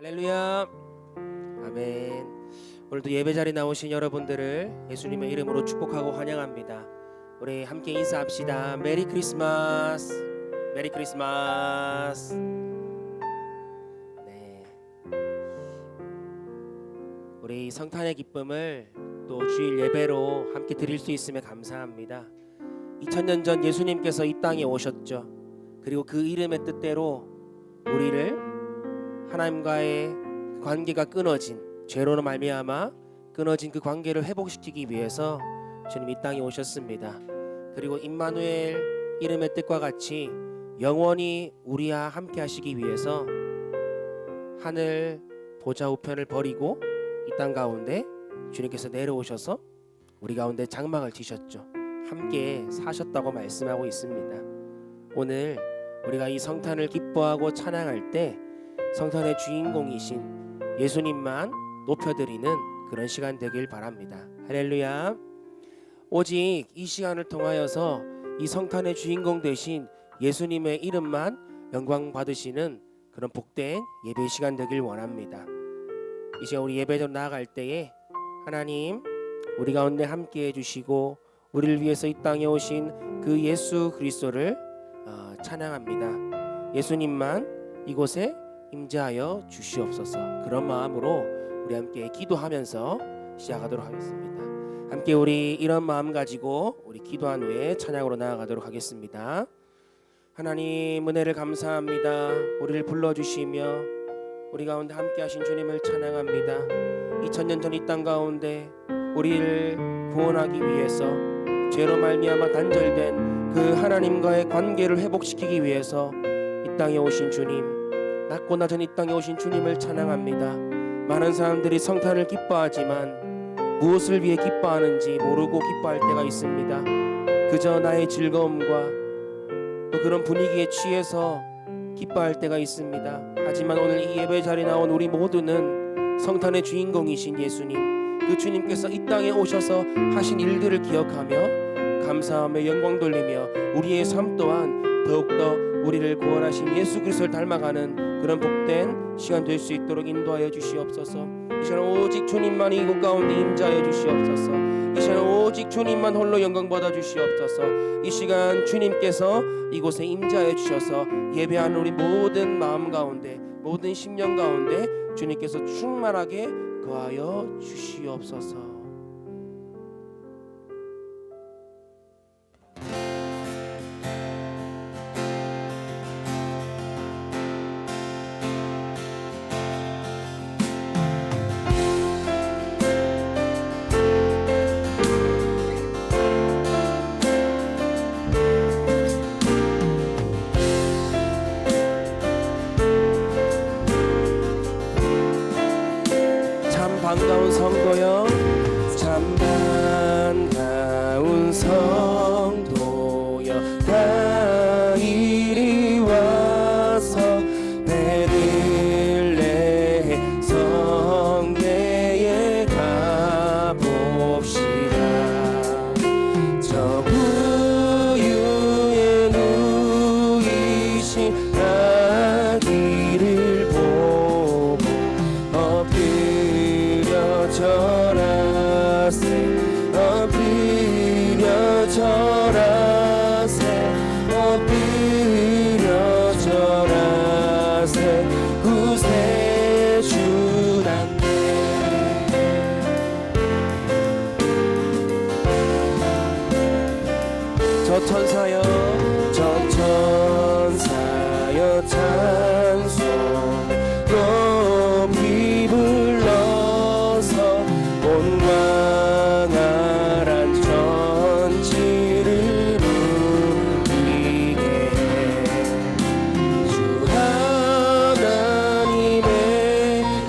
할렐루야. 아멘. 오늘도 예배 자리에 나오신 여러분들을 예수님의 이름으로 축복하고 환영합니다. 우리 함께 인사합시다. 메리 크리스마스. 메리 크리스마스. 네. 우리 성탄의 기쁨을 또 주일 예배로 함께 드릴 수 있음에 감사합니다. 2000년 전 예수님께서 이 땅에 오셨죠. 그리고 그 이름의 뜻대로 우리를 하나님과의 관계가 끊어진, 죄로는 말미암아 끊어진 그 관계를 회복시키기 위해서 주님 이 땅에 오셨습니다. 그리고 임마누엘 이름의 뜻과 같이 영원히 우리와 함께 하시기 위해서 하늘 보좌 우편을 버리고 이 땅 가운데 주님께서 내려오셔서 우리 가운데 장막을 치셨죠. 함께 사셨다고 말씀하고 있습니다. 오늘 우리가 이 성탄을 기뻐하고 찬양할 때 성탄의 주인공이신 예수님만 높여드리는 그런 시간 되길 바랍니다. 할렐루야. 오직 이 시간을 통하여서 이 성탄의 주인공 되신 예수님의 이름만 영광 받으시는 그런 복된 예배 시간 되길 원합니다. 이제 우리 예배로 나아갈 때에 하나님 우리 가운데 함께 해주시고 우리를 위해서 이 땅에 오신 그 예수 그리스도를 찬양합니다. 예수님만 이곳에 임재하여 주시옵소서. 그런 마음으로 우리 함께 기도하면서 시작하도록 하겠습니다. 함께 우리 이런 마음 가지고 우리 기도한 후에 찬양으로 나아가도록 하겠습니다. 하나님 은혜를 감사합니다. 우리를 불러주시며 우리 가운데 함께 하신 주님을 찬양합니다. 2000년 전 이 땅 가운데 우리를 구원하기 위해서 죄로 말미암아 단절된 그 하나님과의 관계를 회복시키기 위해서 이 땅에 오신 주님, 낮고 낮은 이 땅에 오신 주님을 찬양합니다. 많은 사람들이 성탄을 기뻐하지만 무엇을 위해 기뻐하는지 모르고 기뻐할 때가 있습니다. 그저 나의 즐거움과 또 그런 분위기에 취해서 기뻐할 때가 있습니다. 하지만 오늘 이 예배 자리에 나온 우리 모두는 성탄의 주인공이신 예수님, 그 주님께서 이 땅에 오셔서 하신 일들을 기억하며 감사하며 영광 돌리며 우리의 삶 또한 더욱더 우리를 구원하신 예수 그리스도를 닮아가는 그런 복된 시간 될 수 있도록 인도하여 주시옵소서. 이 시간 오직 주님만 이곳 가운데 임재하여 주시옵소서. 이 시간 오직 주님만 홀로 영광 받아 주시옵소서. 이 시간 주님께서 이곳에 임재하여 주셔서 예배하는 우리 모든 마음 가운데, 모든 심령 가운데 주님께서 충만하게 거하여 주시옵소서. 반가운 성도여, 참 반가운 성도여, 다 이리 와서 베들레헴 성내에 가봅시다. 저 구유에 누이신 아기를 보고 엎드려 절하세 엎드려 절하세 구세주단네. 저 천사여 찬송 높이 불러서 온광활한 천지를 울리게 주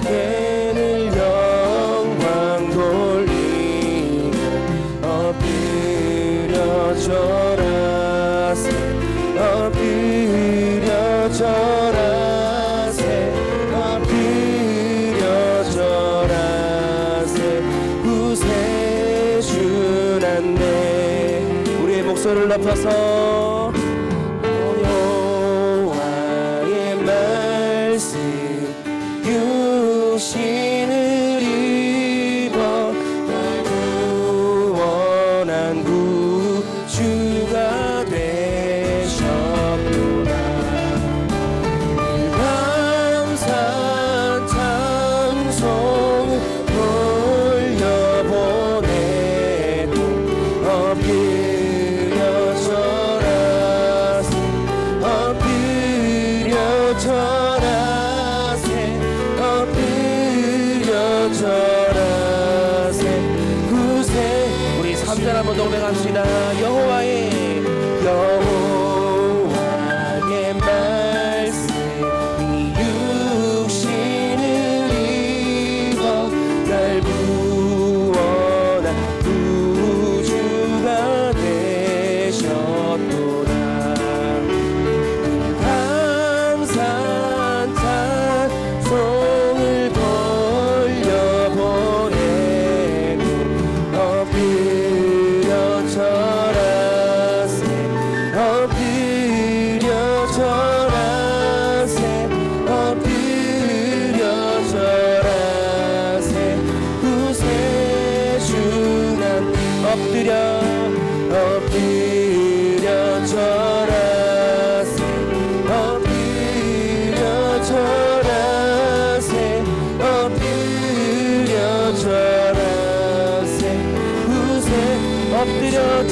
하나님에게는 영광 돌리고 엎드려 절하세 엎드려 절하세 엎드려 절하세 구세주났네. 우리의 목소리를 높여서 여호와의 말씀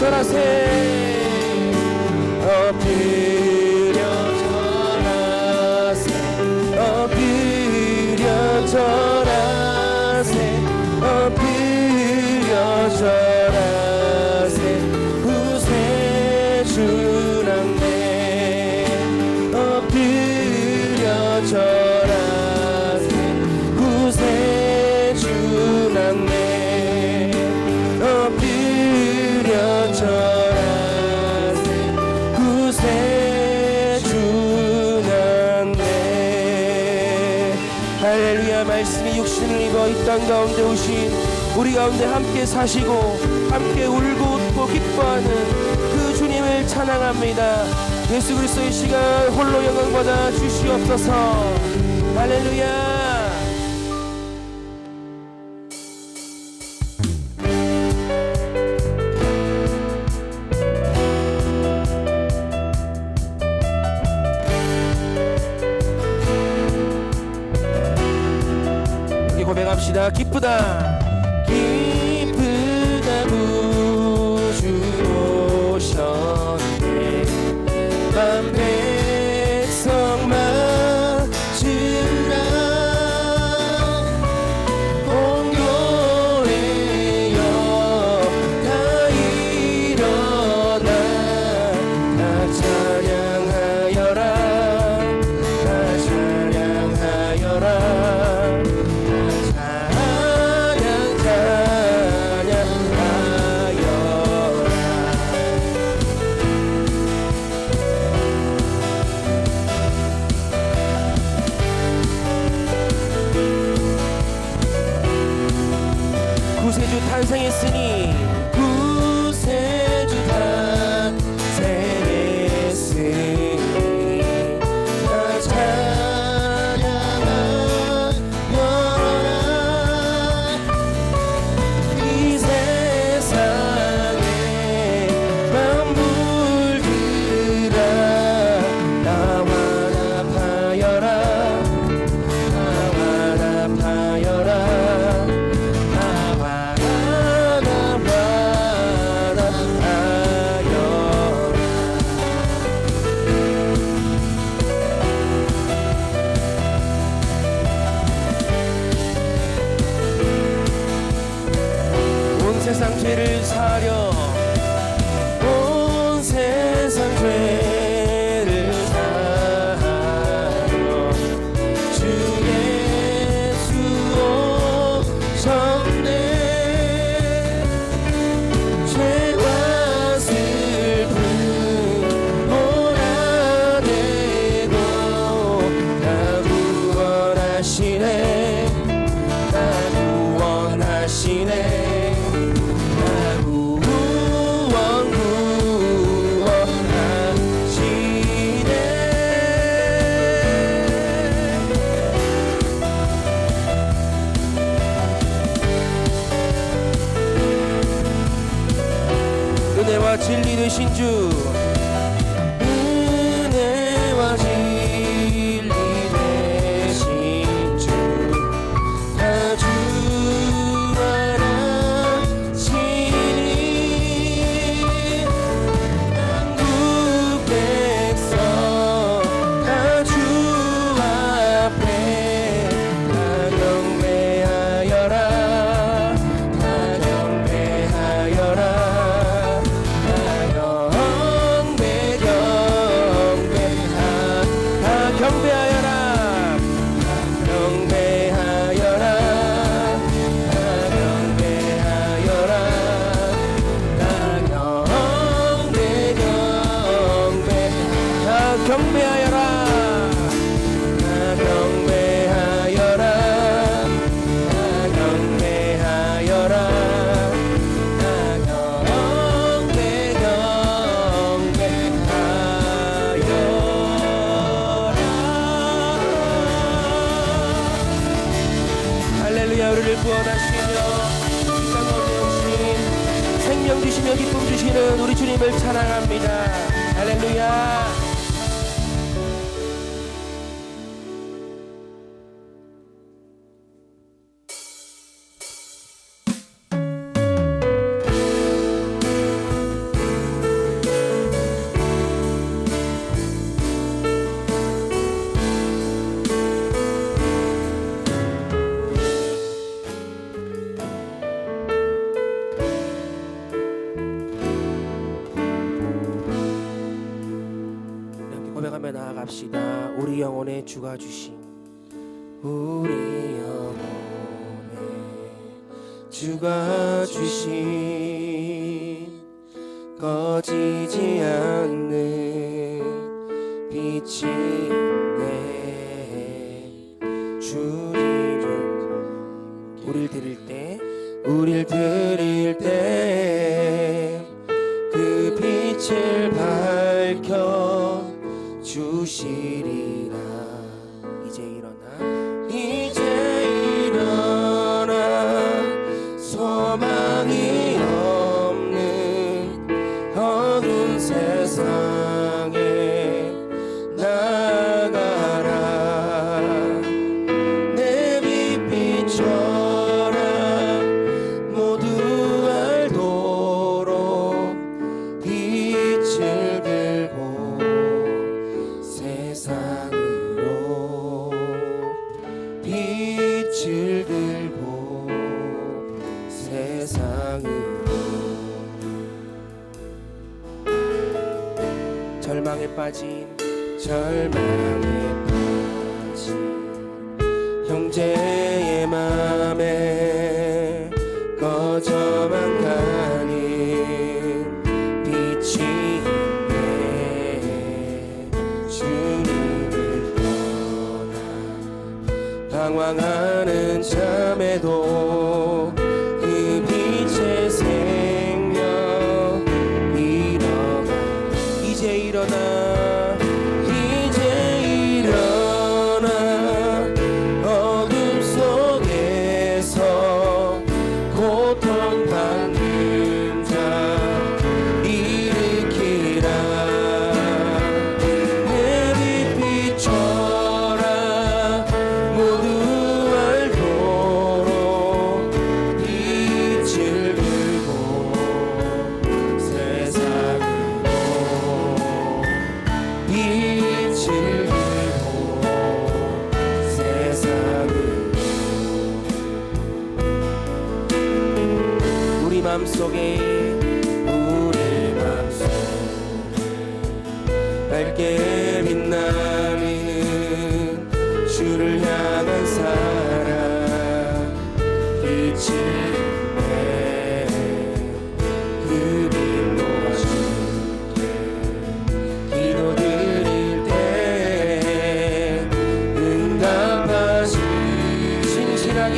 절하세 엎드려 절하세 엎드려 절하세 엎드려 절하세 구세주 남네 엎드려 절하세 구세주 남네 엎드려 절하세 구세주 남네. 할렐루야. 말씀이 육신을 입어 이 땅 가운데 오신 우리 가운데 함께 사시고 함께 울고 웃고 기뻐하는 그 주님을 찬양합니다. 예수 그리스도의 시간 홀로 영광받아 주시옵소서. 할렐루야. 우리 고백합시다. 기쁘다 기쁘다 구주 오셨네 만 백성 맞으라 온 교회여 다 일어나 다 찬양하여라 다 찬양하여라 구세주 탄생했으니 구세주 탄생했으니 다 찬양하여라 이 세상에 만물들아 나와 합하여라 나와 합하여라 세상 죄를 사려 온 세상 죄를 사려 주 예수 오셨네 죄와 슬픔 몰아내고 다 구원하시네 다 구원하시네 은혜와 진리 되신 주 은혜와 진리 되신 주 다 주 안에 지니 한국 백성 다 주 앞에 다 경배하여라 다 경배하여라 경배하여라 경배하여라 경배하여라 경배하여라 경배하여라 할렐루야. 우리를 구원하시며 이 땅 가운데 오신 생명 주시며 기쁨 주시는 우리 주님을 찬양합니다. 할렐루야. 찬양합시다. 우리 영혼의 주가 주신, 우리 영혼의 주가 주신 꺼지지 않는 빛이 있네. 주님은 우릴 드릴 때 그 빛을 밝혀 주시리라. 이제 일어나 소망이 없는 어두운 세상에 나가라. 내 빛 비춰라. 모두 알도록 빛을 들고 세상으로, 빛을 들고 세상으로. 절망에 빠진 형제의 맘에 꺼져만 가는 빛이 있네. 주님을 떠나 방황하는 잠에도 그 빛의 생명 일어나. 이제 일어나 어둠 속에서 고통받는 자 일으키라. 내 빛 비춰라. 모두 알도록 빛을 들고 세상으로, 빛을 들고 세상으로. 우리 맘속에 밝게 빛나는 주를 향한 사랑 빛이 있네. 그 빛 모아줄게. 기도드릴 때 응답하시. 신실하게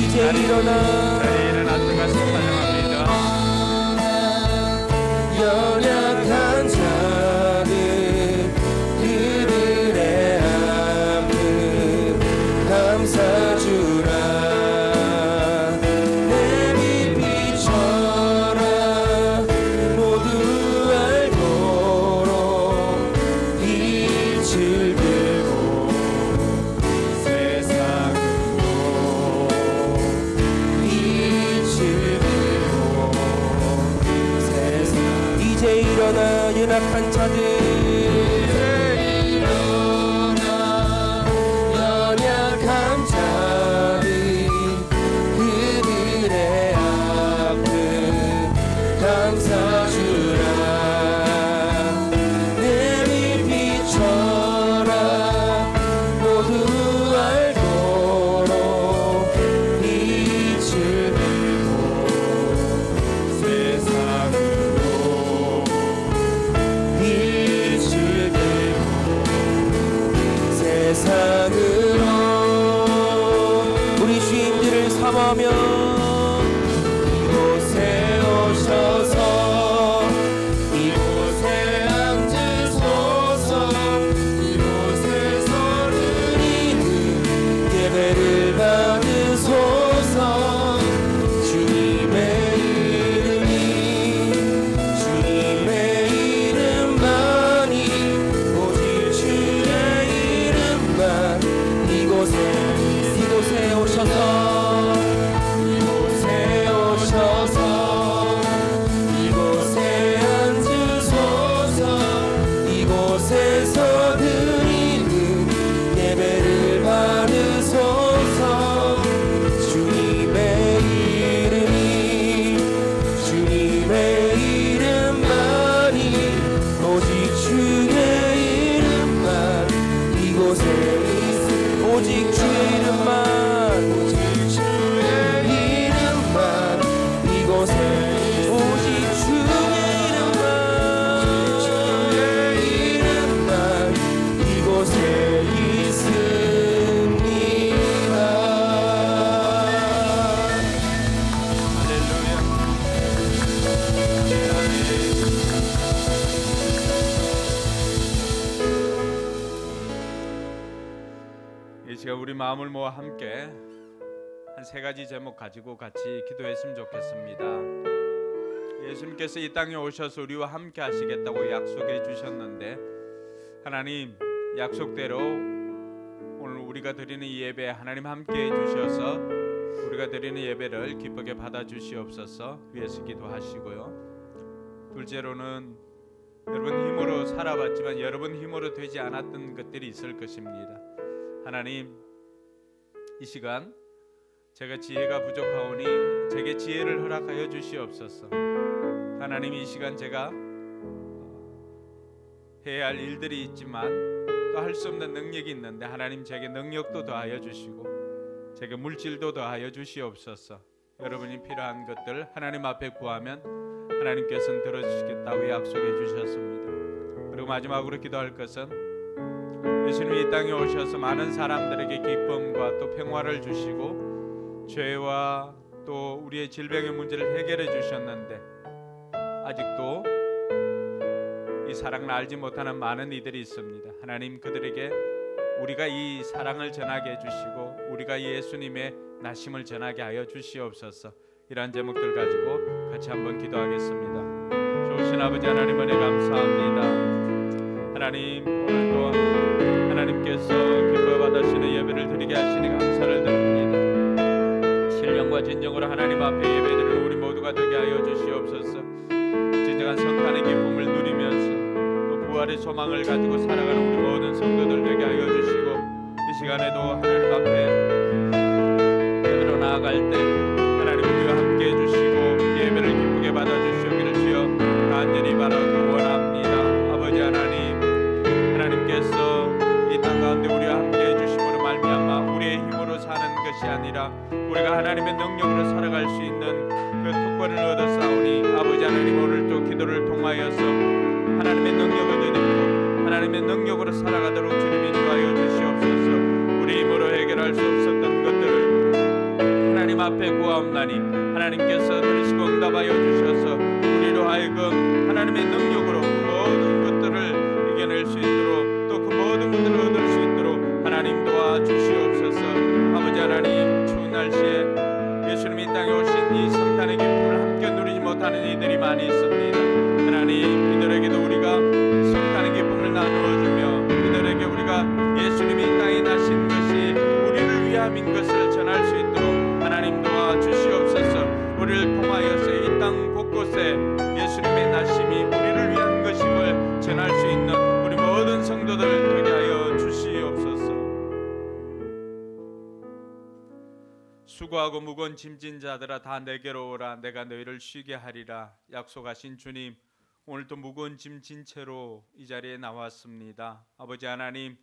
이제 일어나 연약한 자들 그들의 아픔 감사주라. 내 빛 비춰라. 모두 알도록 빛을 들고 세상으로, 빛을 들고 세상. 이제 일어나 연약한 자들, 연약한 자들 그들의 아픔 감사주라. 내 빛 비춰라. 모두 알도록 빛을 들고 세상으로, 빛을 들고 세상으로. 우리 주님들을 사모하며 이곳에 오셔서 이곳에 앉으소서. 이곳에서 드리는 예배를 받으소서. 주님의 이름만이, 오직 주의 이름만. 이곳에 오셔서 오직 주의 이름만 오직 주의 이름만 이곳에 오직 주의 이름만 이곳에 있습니다. 할렐루야. 이 시간 우리 마음을 모아 함께 한 세 가지 제목 가지고 같이 기도했으면 좋겠습니다. 예수님께서 이 땅에 오셔서 우리와 함께 하시겠다고 약속해 주셨는데, 하나님 약속대로 오늘 우리가 드리는 이 예배에 하나님 함께 해 주셔서 우리가 드리는 예배를 기쁘게 받아 주시옵소서 위에서 기도하시고요. 둘째로는 여러분 힘으로 살아봤지만 여러분 힘으로 되지 않았던 것들이 있을 것입니다. 하나님, 이 시간 제가 지혜가 부족하오니 제게 지혜를 허락하여 주시옵소서. 하나님, 이 시간 제가 해야 할 일들이 있지만 또 할 수 없는 능력이 있는데 하나님 제게 능력도 더하여 주시고 제게 물질도 더하여 주시옵소서. 여러분이 필요한 것들 하나님 앞에 구하면 하나님께서는 들어주시겠다고 약속해 주셨습니다. 그리고 마지막으로 기도할 것은 예수님이 이 땅에 오셔서 많은 사람들에게 기쁨과 또 평화를 주시고 죄와 또 우리의 질병의 문제를 해결해 주셨는데 아직도 이 사랑을 알지 못하는 많은 이들이 있습니다. 하나님, 그들에게 우리가 이 사랑을 전하게 해주시고 우리가 예수님의 나심을 전하게 하여 주시옵소서. 이러한 제목들 가지고 같이 한번 기도하겠습니다. 좋으신 아버지 하나님, 은혜 감사합니다. 하나님, 오늘도 하나님께서 기뻐 받으시는 예배를 드리게 하시니 감사를 드립니다. 신령과 진정으로 하나님 앞에 예배드리는 우리 모두가 되게 하여 주시옵소서. 진정한 성탄의 기쁨을 누리면서 또 부활의 소망을 가지고 살아가는 우리 모든 성도들 되게 하여 주시고, 이 시간에도 하나님 앞에 예배로 나아갈 때 하나님 우리와 함께 해주시고 예배를 기쁘게 받아주시기를 주여 간절히 바라고 원합니다. 아버지 하나님, 하나님께서 이 땅 가운데 우리와 함께 해주심으로 말미암아 우리의 힘으로 사는 것이 아니라 우리가 하나님의 능력으로 살아갈 수 있는 그 특권을 얻었사오니 아버지 하나님, 오늘도 기도를 통하여서 하나님의 능력을 얻고 하나님의 능력으로 살아가도록 주님 인도하여 주시옵소서. 우리 힘으로 해결할 수 없었던 것들을 하나님 앞에 구하옵나니 하나님께서 들으시고 응답하여 주셔서 우리로 하여금 하나님의 능력으로 그 모든 것들을 이겨낼 수 있도록 또 그 모든 것들을 얻을 수 있도록 하나님 도와주시옵소서. 아버지 하나님, 추운 날씨에 예수님이 이 땅에 오신 이 성탄의 기쁨을 함께 누리지 못하는 이들이 많이 있습니다. 하나님, 이들에게도 우리가 성탄의 기쁨을 나누어주며 이들에게 우리가 예수님이 이 땅에 나신 것이 우리를 위함인 것을 전할 수 있도록 하나님 도와주시옵소서. 우리를 통하여서 이 땅 곳곳에 예수님의 나심이 우리를 위한 것임을 전할 수 있는 우리 모든 성도들 되게 하여 주시옵소서. 수고하고 무거운 짐진 자들아 다 내게로 오라. 내가 너희를 쉬게 하리라. 약속하신 주님, 오늘도 무거운 짐 진 채로 이 자리에 나왔습니다. 아버지 하나님,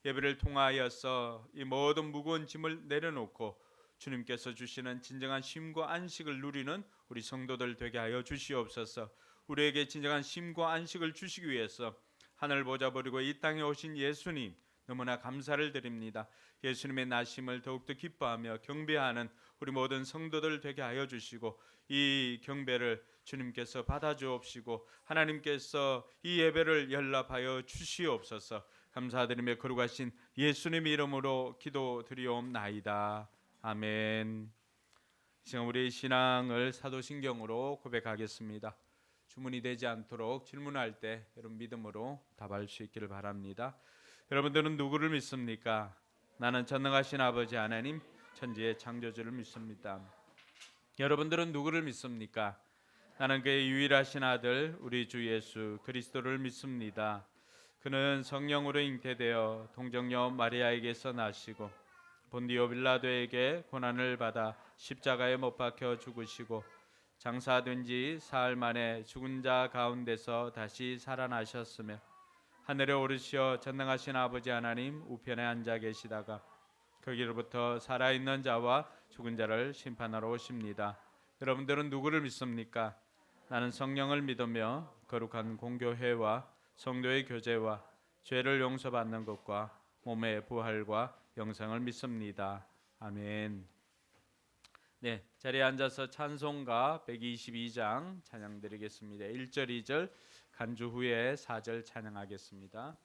예배를 통하여서 이 모든 무거운 짐을 내려놓고 주님께서 주시는 진정한 쉼과 안식을 누리는 우리 성도들 되게 하여 주시옵소서. 우리에게 진정한 쉼과 안식을 주시기 위해서 하늘 보좌 버리고 이 땅에 오신 예수님 너무나 감사를 드립니다. 예수님의 나심을 더욱더 기뻐하며 경배하는 우리 모든 성도들 되게 하여 주시고 이 경배를 주님께서 받아주옵시고 하나님께서 이 예배를 연락하여 주시옵소서. 감사드리며 거룩하신 예수님의 이름으로 기도드리옵나이다. 아멘. 지금 우리의 신앙을 사도신경으로 고백하겠습니다. 주문이 되지 않도록 질문할 때 여러분 믿음으로 답할 수 있기를 바랍니다. 여러분들은 누구를 믿습니까? 나는 전능하신 아버지 하나님 천지의 창조주를 믿습니다. 여러분들은 누구를 믿습니까? 나는 그의 유일하신 아들 우리 주 예수 그리스도를 믿습니다. 그는 성령으로 잉태되어 동정녀 마리아에게서 나시고 본디오 빌라도에게 고난을 받아 십자가에 못 박혀 죽으시고 장사된 지 사흘 만에 죽은 자 가운데서 다시 살아나셨으며 하늘에 오르시어 전능하신 아버지 하나님 우편에 앉아 계시다가 거기로부터 살아있는 자와 죽은 자를 심판하러 오십니다. 여러분들은 누구를 믿습니까? 나는 성령을 믿으며 거룩한 공교회와 성도의 교제와 죄를 용서받는 것과 몸의 부활과 영생을 믿습니다. 아멘. 네, 자리에 앉아서 찬송가 122장 찬양 드리겠습니다. 1절, 2절 간주 후에 4절 찬양하겠습니다.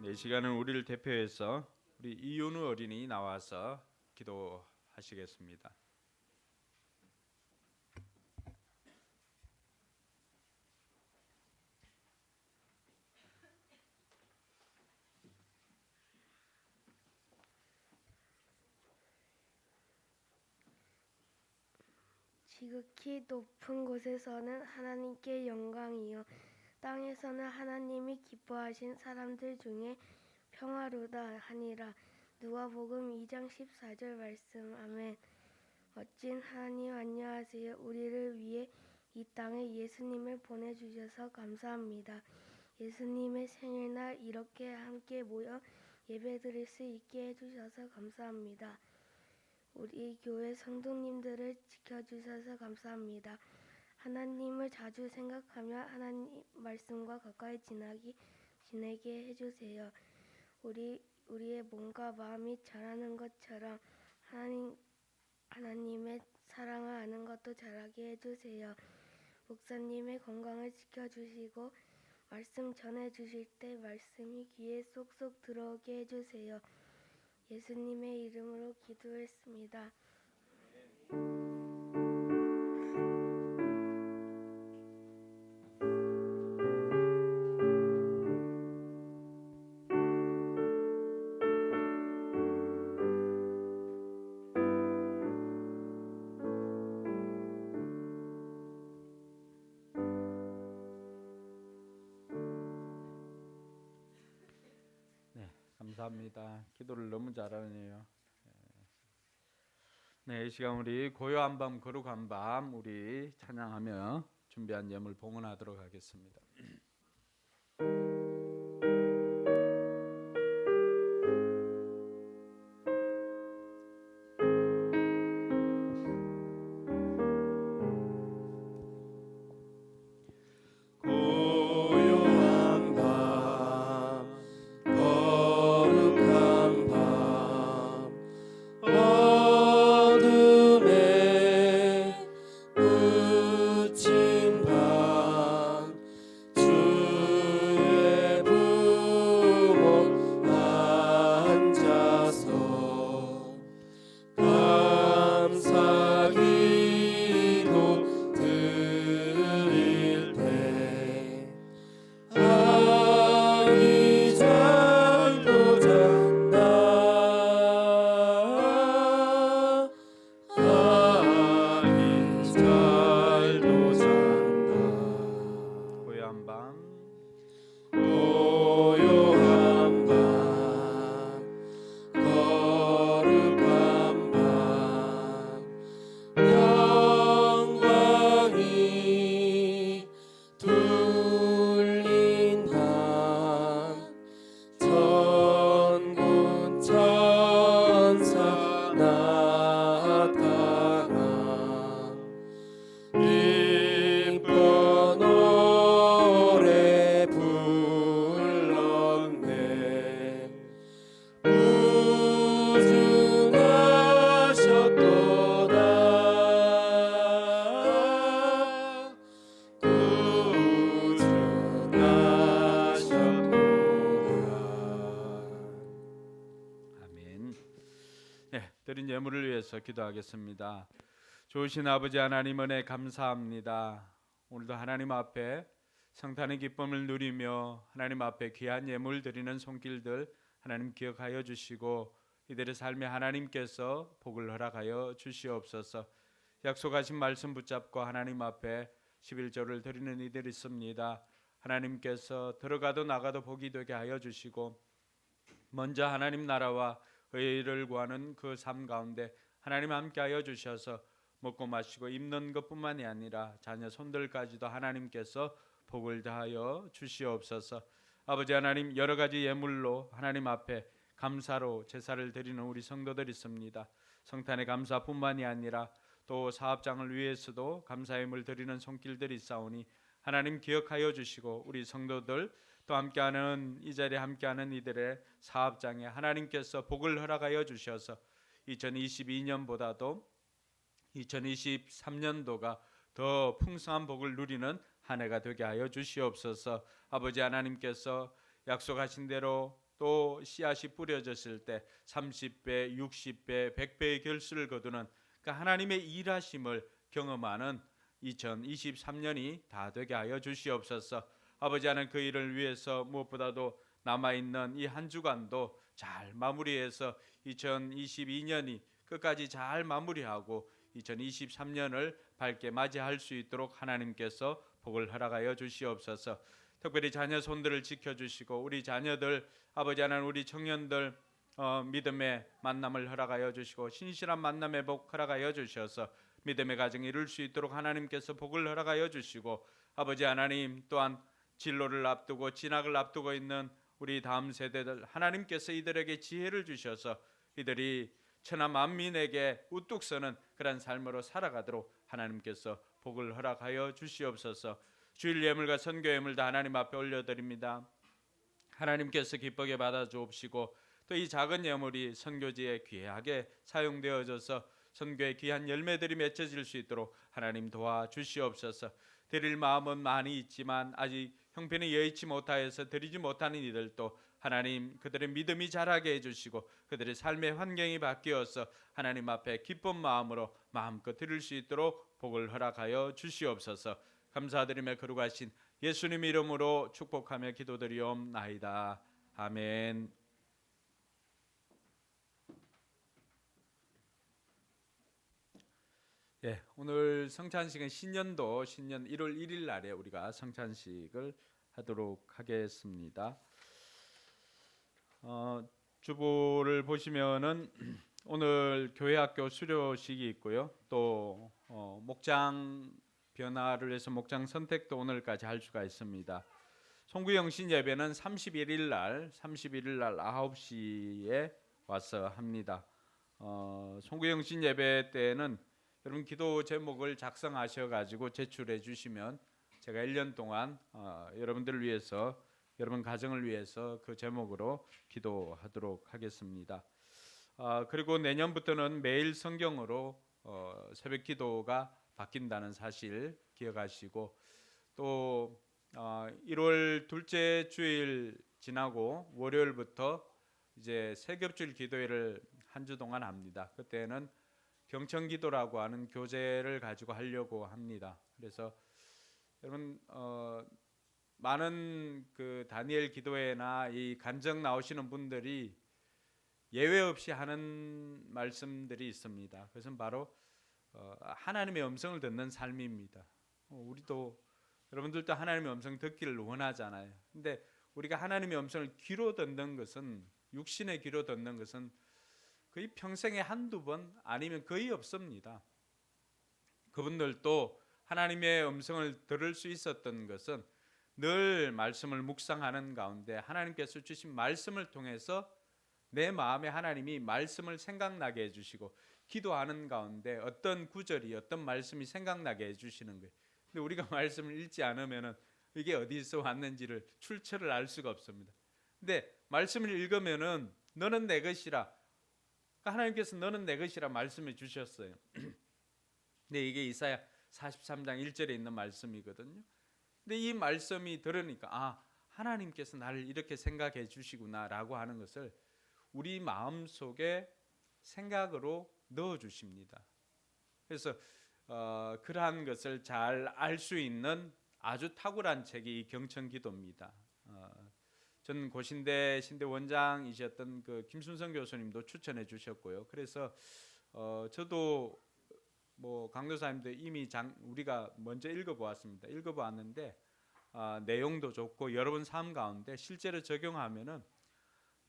이 시간은 우리를 대표해서 우리 이윤우 어린이 나와서 기도하시겠습니다. 지극히 높은 곳에서는 하나님께 영광이요 땅에서는 하나님이 기뻐하신 사람들 중에 평화로다 하니라. 누가복음 2장 14절 말씀. 아멘. 멋진 하나님 안녕하세요. 우리를 위해 이 땅에 예수님을 보내주셔서 감사합니다. 예수님의 생일날 이렇게 함께 모여 예배드릴 수 있게 해주셔서 감사합니다. 우리 교회 성도님들을 지켜주셔서 감사합니다. 하나님을 자주 생각하며 하나님 말씀과 가까이 지내게 해주세요. 우리의 몸과 마음이 자라는 것처럼 하나님의 사랑을 아는 것도 자라게 해주세요. 목사님의 건강을 지켜주시고 말씀 전해주실 때 말씀이 귀에 쏙쏙 들어오게 해주세요. 예수님의 이름으로 기도했습니다. 감사합니다. 기도를 너무 잘하네요. 네, 이 시간 우리 고요한 밤 거룩한 밤 우리 찬양하며 준비한 예물 봉헌하도록 하겠습니다. 고요한 밤 거룩한 밤 어둠에 묻힌 밤 주의 부모 앉아서 감사 기도 드릴 때 아기 잘도 잔다 아기 잘도 잔다 고요한 밤 고요한 밤 거룩한 밤 영광이 둘린 밤 천군 천사 나타나 기뻐 노래 불렀네 아멘. 네, 드린 예물을 위해서 기도하겠습니다. 좋으신 아버지 하나님 은혜 감사합니다. 오늘도 하나님 앞에 성탄의 기쁨을 누리며 하나님 앞에 귀한 예물 드리는 손길들 하나님 기억하여 주시고 이들의 삶에 하나님께서 복을 허락하여 주시옵소서. 약속하신 말씀 붙잡고 하나님 앞에 11조를 드리는 이들이 있습니다. 하나님께서 들어가도 나가도 복이 되게 하여 주시고 먼저 하나님 나라와 의를 구하는 그 삶 가운데 하나님 함께하여 주셔서 먹고 마시고 입는 것뿐만이 아니라 자녀 손들까지도 하나님께서 복을 다하여 주시옵소서. 아버지 하나님 여러 가지 예물로 하나님 앞에 감사로 제사를 드리는 우리 성도들 있습니다. 성탄의 감사뿐만이 아니라 또 사업장을 위해서도 감사 예물 드리는 손길들이 있사오니 하나님 기억하여 주시고 우리 성도들 또 함께하는 이 자리에 함께하는 이들의 사업장에 하나님께서 복을 허락하여 주셔서 2022년보다도 2023년도가 더 풍성한 복을 누리는 한 해가 되게 하여 주시옵소서. 아버지 하나님께서 약속하신 대로 또 씨앗이 뿌려졌을 때 30배, 60배, 100배의 결실을 거두는 그 하나님의 일하심을 경험하는 2023년이 다 되게 하여 주시옵소서. 아버지 하나님 그 일을 위해서 무엇보다도 남아있는 이 한 주간도 잘 마무리해서 2022년이 끝까지 잘 마무리하고 2023년을 밝게 맞이할 수 있도록 하나님께서 복을 허락하여 주시옵소서. 특별히 자녀 손들을 지켜주시고 우리 자녀들 아버지 하나님 우리 청년들 믿음의 만남을 허락하여 주시고 신실한 만남의 복 허락하여 주셔서 믿음의 가정 이룰 수 있도록 하나님께서 복을 허락하여 주시고 아버지 하나님 또한 진로를 앞두고 진학을 앞두고 있는 우리 다음 세대들 하나님께서 이들에게 지혜를 주셔서 이들이 천하 만민에게 우뚝 서는 그런 삶으로 살아가도록 하나님께서 복을 허락하여 주시옵소서. 주일 예물과 선교 예물 다 하나님 앞에 올려드립니다. 하나님께서 기쁘게 받아 주옵시고 또 이 작은 예물이 선교지에 귀하게 사용되어져서 선교의 귀한 열매들이 맺혀질 수 있도록 하나님 도와주시옵소서. 드릴 마음은 많이 있지만 아직 형편이 여의치 못하여서 드리지 못하는 이들도 하나님 그들의 믿음이 자라게 해주시고 그들의 삶의 환경이 바뀌어서 하나님 앞에 기쁜 마음으로 마음껏 드릴 수 있도록 복을 허락하여 주시옵소서. 감사드리며 거룩하신 예수님 이름으로 축복하며 기도드리옵나이다. 아멘. 예, 오늘 성찬식은 신년 1월 1일 날에 우리가 성찬식을 하도록 하겠습니다. 주보를 보시면은 오늘 교회학교 수료식이 있고요. 또 목장 변화를 위해서 목장 선택도 오늘까지 할 수가 있습니다. 송구영신 예배는 31일 날 9시에 와서 합니다. 송구영신 예배 때는 여러분 기도 제목을 작성하셔 가지고 제출해 주시면 제가 1년 동안 여러분들을 위해서 여러분 가정을 위해서 그 제목으로 기도하도록 하겠습니다. 그리고 내년부터는 매일 성경으로 새벽 기도가 바뀐다는 사실 기억하시고 또 1월 둘째 주일 지나고 월요일부터 이제 세겹줄 기도회를 한 주 동안 합니다. 그때는 경청기도라고 하는 교재를 가지고 하려고 합니다. 그래서 여러분 많은 그 다니엘 기도회나 이 간증 나오시는 분들이 예외 없이 하는 말씀들이 있습니다. 그것은 바로 하나님의 음성을 듣는 삶입니다. 우리도 여러분들도 하나님의 음성 듣기를 원하잖아요. 근데 우리가 하나님의 음성을 귀로 듣는 것은 육신의 귀로 듣는 것은 거의 평생에 한두 번 아니면 거의 없습니다. 그분들도 하나님의 음성을 들을 수 있었던 것은 늘 말씀을 묵상하는 가운데 하나님께서 주신 말씀을 통해서 내 마음에 하나님이 말씀을 생각나게 해주시고 기도하는 가운데 어떤 구절이 어떤 말씀이 생각나게 해주시는 거예요. 근데 우리가 말씀을 읽지 않으면 이게 어디서 왔는지를 출처를 알 수가 없습니다. 근데 말씀을 읽으면은 너는 내 것이라, 그러니까 하나님께서 너는 내 것이라 말씀해 주셨어요. 근데 이게 이사야 43장 1절에 있는 말씀이거든요. 근데 이 말씀이 들으니까 하나님께서 나를 이렇게 생각해 주시구나라고 하는 것을 우리 마음속에 생각으로 넣어 주십니다. 그래서 그러한 것을 잘 알 수 있는 아주 탁월한 책이 이 경청기도입니다. 전 고신대 신대 원장이셨던 그 김순성 교수님도 추천해 주셨고요. 그래서 저도 뭐 강도사님도 이미 우리가 먼저 읽어보았습니다. 읽어보았는데 내용도 좋고 여러분 삶 가운데 실제로 적용하면은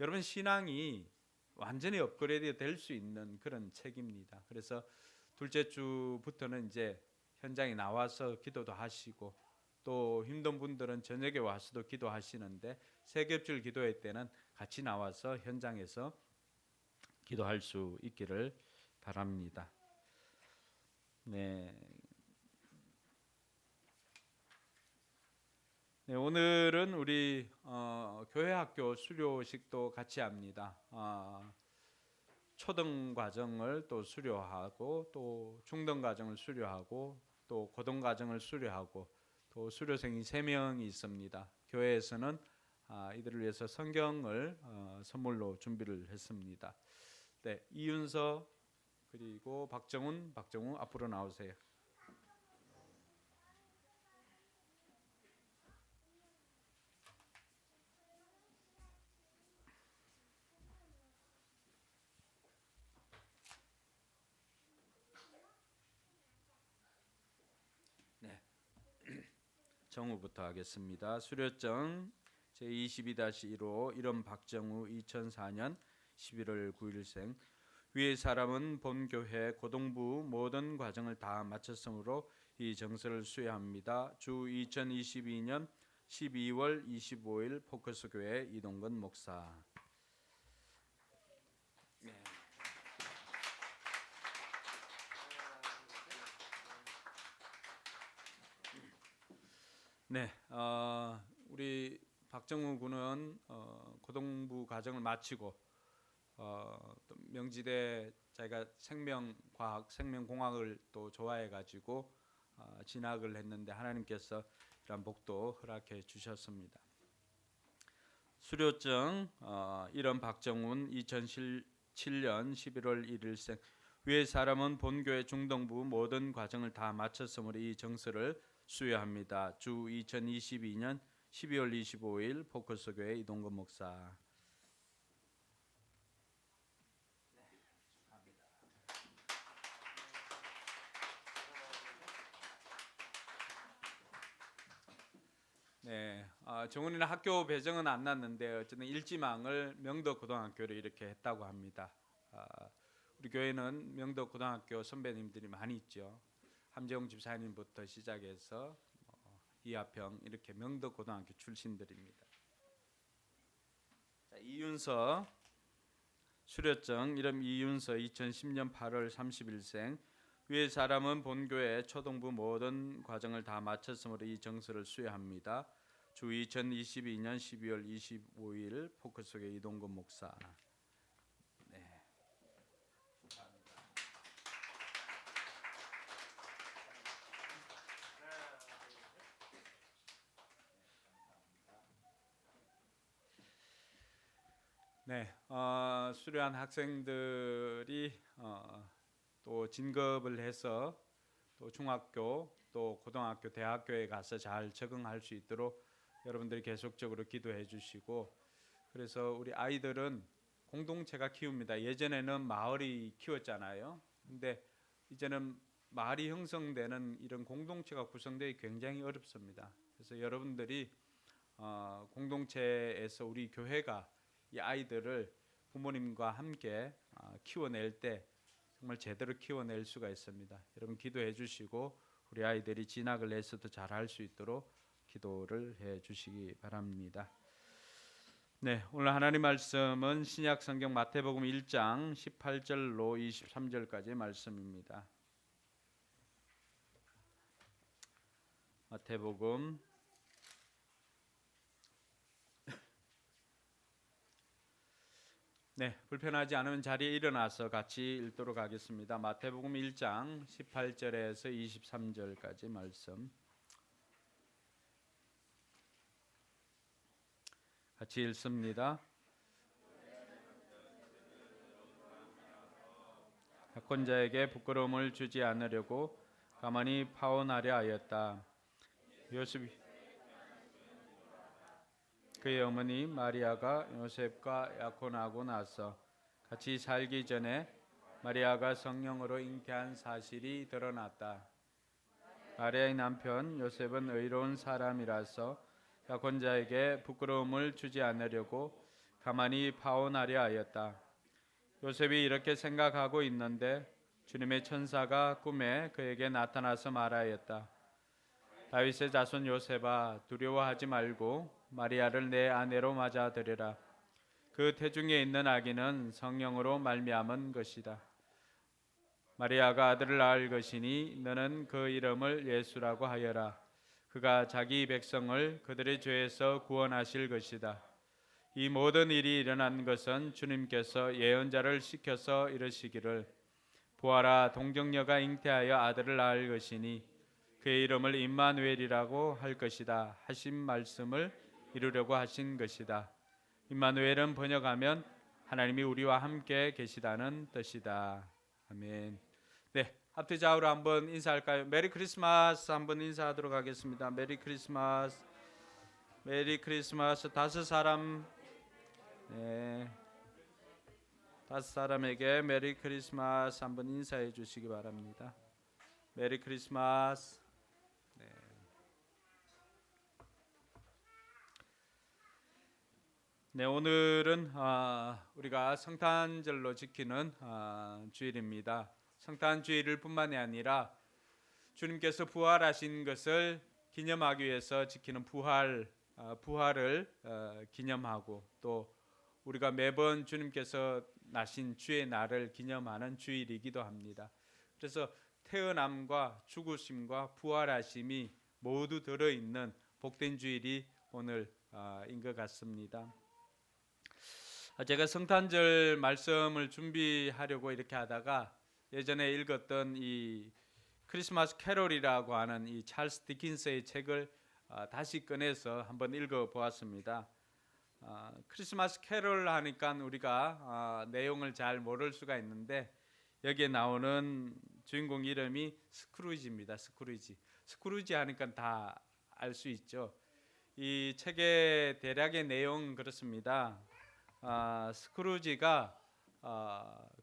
여러분 신앙이 완전히 업그레이드 될 수 있는 그런 책입니다. 그래서 둘째 주부터는 이제 현장에 나와서 기도도 하시고 또 힘든 분들은 저녁에 와서도 기도하시는데 세겹줄 기도회 때는 같이 나와서 현장에서 기도할 수 있기를 바랍니다. 네, 오늘은 우리 교회 학교 수료식도 같이 합니다. 초등 과정을 또 수료하고 또 중등 과정을 수료하고 또 고등 과정을 수료하고 또 수료생이 3명이 있습니다. 교회에서는 이들을 위해서 성경을 선물로 준비를 했습니다. 네, 이윤서 그리고 박정우 앞으로 나오세요. 네, 정우부터 하겠습니다. 수료증 제22-1호 이름 박정우 2004년 11월 9일생. 위의 사람은 본교회 고등부 모든 과정을 다 마쳤으므로 이 정서를 수여합니다. 주 2022년 12월 25일 포커스교회 이동건 목사. 네, 우리 박정우 군은 고등부 과정을 마치고 또 명지대 자기가 생명과학, 생명공학을 또 좋아해가지고 진학을 했는데 하나님께서 이런 복도 허락해 주셨습니다. 수료증 이름 박정훈 2007년 11월 1일생. 위의 사람은 본교회 중등부 모든 과정을 다 마쳤으므로 이 정서를 수여합니다. 주 2022년 12월 25일 포커스교회 이동건 목사. 네, 정훈이는 학교 배정은 안 났는데 어쨌든 일지망을 명도고등학교로 이렇게 했다고 합니다. 우리 교회는 명도고등학교 선배님들이 많이 있죠. 함재용 집사님부터 시작해서 이하평 이렇게 명덕고등학교 출신들입니다. 자, 이윤서 수료증 이름 이윤서 2010년 8월 30일생. 위의 사람은 본교회 초등부 모든 과정을 다 마쳤으므로 이 정서를 수여합니다. 주 2022년 12월 25일 포크속의 이동건 목사. 네. 네, 수료한 학생들이 또 진급을 해서 또 중학교, 또 고등학교, 대학교에 가서 잘 적응할 수 있도록 여러분들이 계속적으로 기도해 주시고, 그래서 우리 아이들은 공동체가 키웁니다. 예전에는 마을이 키웠잖아요. 근데 이제는 마을이 형성되는 이런 공동체가 구성되기 굉장히 어렵습니다. 그래서 여러분들이 공동체에서 우리 교회가 이 아이들을 부모님과 함께 키워낼 때 정말 제대로 키워낼 수가 있습니다. 여러분 기도해 주시고 우리 아이들이 진학을 해서도 잘할 수 있도록 기도를 해 주시기 바랍니다. 네, 오늘 하나님 말씀은 신약 성경 마태복음 1장 18절로 23절까지의 말씀입니다. 마태복음 네, 불편하지 않으면 자리에 일어나서 같이 읽도록 하겠습니다. 마태복음 1장 18절에서 23절까지 말씀 같이 읽습니다. 약혼자에게 부끄러움을 주지 않으려고 가만히 파혼하려 하였다. 요셉이 그의 어머니 마리아가 요셉과 약혼하고 나서 같이 살기 전에 마리아가 성령으로 잉태한 사실이 드러났다. 마리아의 남편 요셉은 의로운 사람이라서 약혼자에게 부끄러움을 주지 않으려고 가만히 파혼하려 하였다. 요셉이 이렇게 생각하고 있는데 주님의 천사가 꿈에 그에게 나타나서 말하였다. 다윗의 자손 요셉아, 두려워하지 말고 마리아를 내 아내로 맞아들여라. 그 태중에 있는 아기는 성령으로 말미암은 것이다. 마리아가 아들을 낳을 것이니 너는 그 이름을 예수라고 하여라. 그가 자기 백성을 그들의 죄에서 구원하실 것이다. 이 모든 일이 일어난 것은 주님께서 예언자를 시켜서 이르시기를 보아라, 동정녀가 잉태하여 아들을 낳을 것이니 그의 이름을 임마누엘이라고 할 것이다 하신 말씀을 이루려고 하신 것이다. 임마누엘은 번역하면 하나님이 우리와 함께 계시다는 뜻이다. 아멘. 네, 앞뒤 좌우로 한번 인사할까요? 메리 크리스마스 한번 인사하도록 하겠습니다. 메리 크리스마스. 메리 크리스마스. 다섯 사람, 네, 다섯 사람에게 메리 크리스마스 한번 인사해 주시기 바랍니다. 메리 크리스마스. 네. 네, 오늘은 우리가 성탄절로 지키는 주일입니다. 성탄 주일을 뿐만이 아니라 주님께서 부활하신 것을 기념하기 위해서 지키는 부활을 기념하고 또 우리가 매번 주님께서 나신 주의 날을 기념하는 주일이기도 합니다. 그래서 태어남과 죽으심과 부활하심이 모두 들어있는 복된 주일이 오늘인 것 같습니다. 제가 성탄절 말씀을 준비하려고 이렇게 하다가 예전에 읽었던 이 크리스마스 캐롤이라고 하는 이 찰스 디킨스의 책을 다시 꺼내서 한번 읽어보았습니다. 크리스마스 캐롤 하니까 우리가 내용을 잘 모를 수가 있는데 여기에 나오는 주인공 이름이 스크루지입니다. 스크루지 하니까 다 알 수 있죠. 이 책의 대략의 내용 그렇습니다. 스크루지가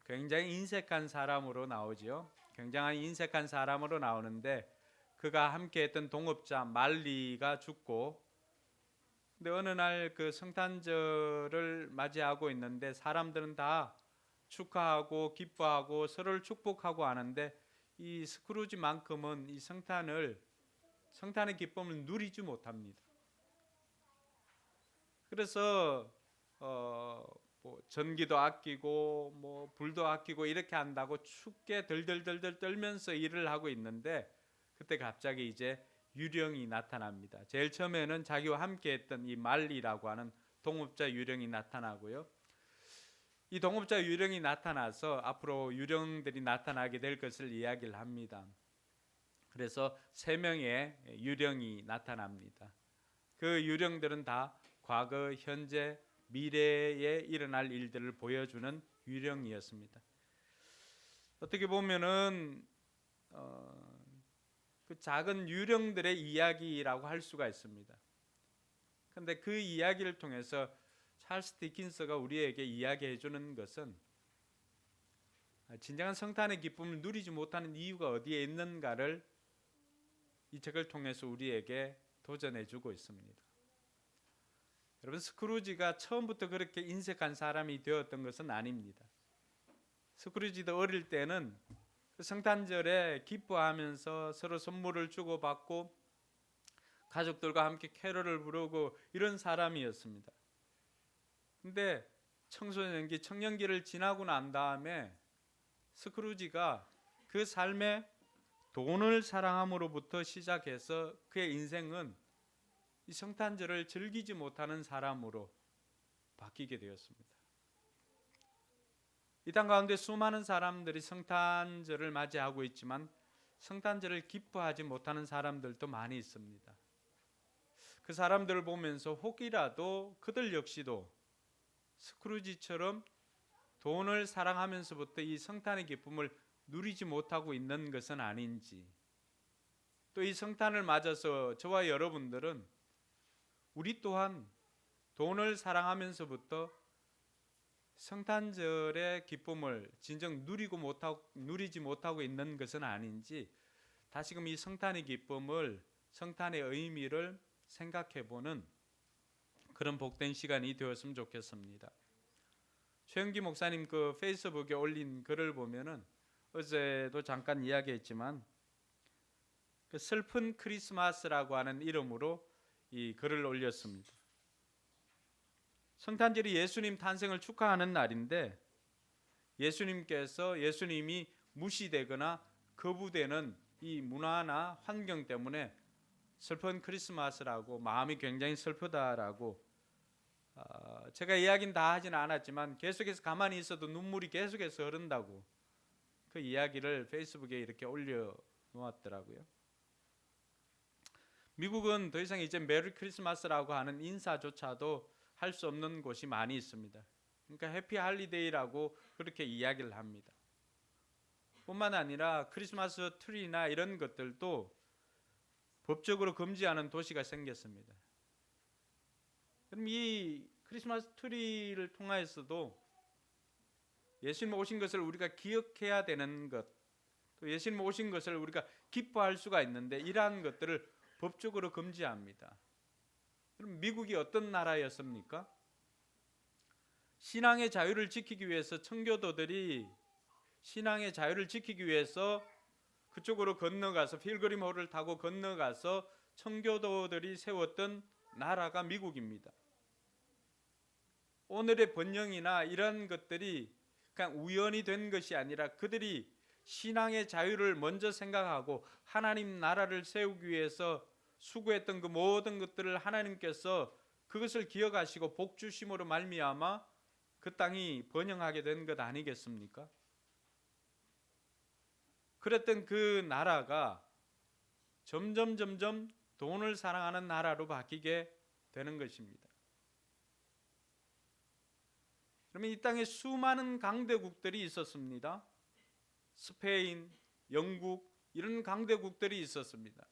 굉장히 인색한 사람으로 나오죠. 굉장히 인색한 사람으로 나오는데 그가 함께했던 동업자 말리가 죽고, 근데 어느 날 그 성탄절을 맞이하고 있는데 사람들은 다 축하하고 기뻐하고 서로를 축복하고 하는데 이 스크루지만큼은 이 성탄의 기쁨을 누리지 못합니다. 그래서 뭐 전기도 아끼고 뭐 불도 아끼고 이렇게 한다고 춥게 덜덜덜덜 떨면서 일을 하고 있는데, 그때 갑자기 이제 유령이 나타납니다. 제일 처음에는 자기와 함께 했던 이 말리라고 하는 동업자 유령이 나타나고요. 이 동업자 유령이 나타나서 앞으로 유령들이 나타나게 될 것을 이야기를 합니다. 그래서 3명의 유령이 나타납니다. 그 유령들은 다 과거, 현재, 미래에 일어날 일들을 보여주는 유령이었습니다. 어떻게 보면은 그 작은 유령들의 이야기라고 할 수가 있습니다. 그런데 그 이야기를 통해서 찰스 디킨스가 우리에게 이야기해 주는 것은 진정한 성탄의 기쁨을 누리지 못하는 이유가 어디에 있는가를 이 책을 통해서 우리에게 도전해 주고 있습니다. 여러분, 스크루지가 처음부터 그렇게 인색한 사람이 되었던 것은 아닙니다. 스크루지도 어릴 때는 성탄절에 기뻐하면서 서로 선물을 주고받고 가족들과 함께 캐롤을 부르고 이런 사람이었습니다. 근데 청소년기, 청년기를 지나고 난 다음에 스크루지가 그 삶에 돈을 사랑함으로부터 시작해서 그의 인생은 이 성탄절을 즐기지 못하는 사람으로 바뀌게 되었습니다. 이 땅 가운데 수많은 사람들이 성탄절을 맞이하고 있지만 성탄절을 기뻐하지 못하는 사람들도 많이 있습니다. 그 사람들을 보면서 혹이라도 그들 역시도 스크루지처럼 돈을 사랑하면서부터 이 성탄의 기쁨을 누리지 못하고 있는 것은 아닌지, 또 이 성탄을 맞아서 저와 여러분들은 우리 또한 돈을 사랑하면서부터 성탄절의 기쁨을 진정 누리지 못하고 있는 것은 아닌지, 다시금 이 성탄의 기쁨을, 성탄의 의미를 생각해보는 그런 복된 시간이 되었으면 좋겠습니다. 최영기 목사님 그 페이스북에 올린 글을 보면은 어제도 잠깐 이야기했지만 그 슬픈 크리스마스라고 하는 이름으로 이 글을 올렸습니다. 성탄절이 예수님 탄생을 축하하는 날인데 예수님이 무시되거나 거부되는 이 문화나 환경 때문에 슬픈 크리스마스라고, 마음이 굉장히 슬프다라고, 제가 이야기는 다 하지는 않았지만 계속해서 가만히 있어도 눈물이 계속해서 흐른다고 그 이야기를 페이스북에 이렇게 올려놓았더라고요. 미국은 더 이상 이제 메리 크리스마스라고 하는 인사조차도 할 수 없는 곳이 많이 있습니다. 그러니까 해피 할리데이라고 그렇게 이야기를 합니다. 뿐만 아니라 크리스마스 트리나 이런 것들도 법적으로 금지하는 도시가 생겼습니다. 그럼 이 크리스마스 트리를 통하여서도 예수님 오신 것을 우리가 기억해야 되는 것, 또 예수님 오신 것을 우리가 기뻐할 수가 있는데 이러한 것들을 법적으로 금지합니다. 그럼 미국이 어떤 나라였습니까? 신앙의 자유를 지키기 위해서 청교도들이 신앙의 자유를 지키기 위해서 그쪽으로 건너가서 필그림호를 타고 건너가서 청교도들이 세웠던 나라가 미국입니다. 오늘의 번영이나 이런 것들이 그냥 우연이 된 것이 아니라 그들이 신앙의 자유를 먼저 생각하고 하나님 나라를 세우기 위해서 수고했던 그 모든 것들을 하나님께서 그것을 기억하시고 복 주심으로 말미암아 그 땅이 번영하게 된 것 아니겠습니까? 그랬던 그 나라가 점점 돈을 사랑하는 나라로 바뀌게 되는 것입니다. 그러면 이 땅에 수많은 강대국들이 있었습니다. 스페인, 영국 이런 강대국들이 있었습니다.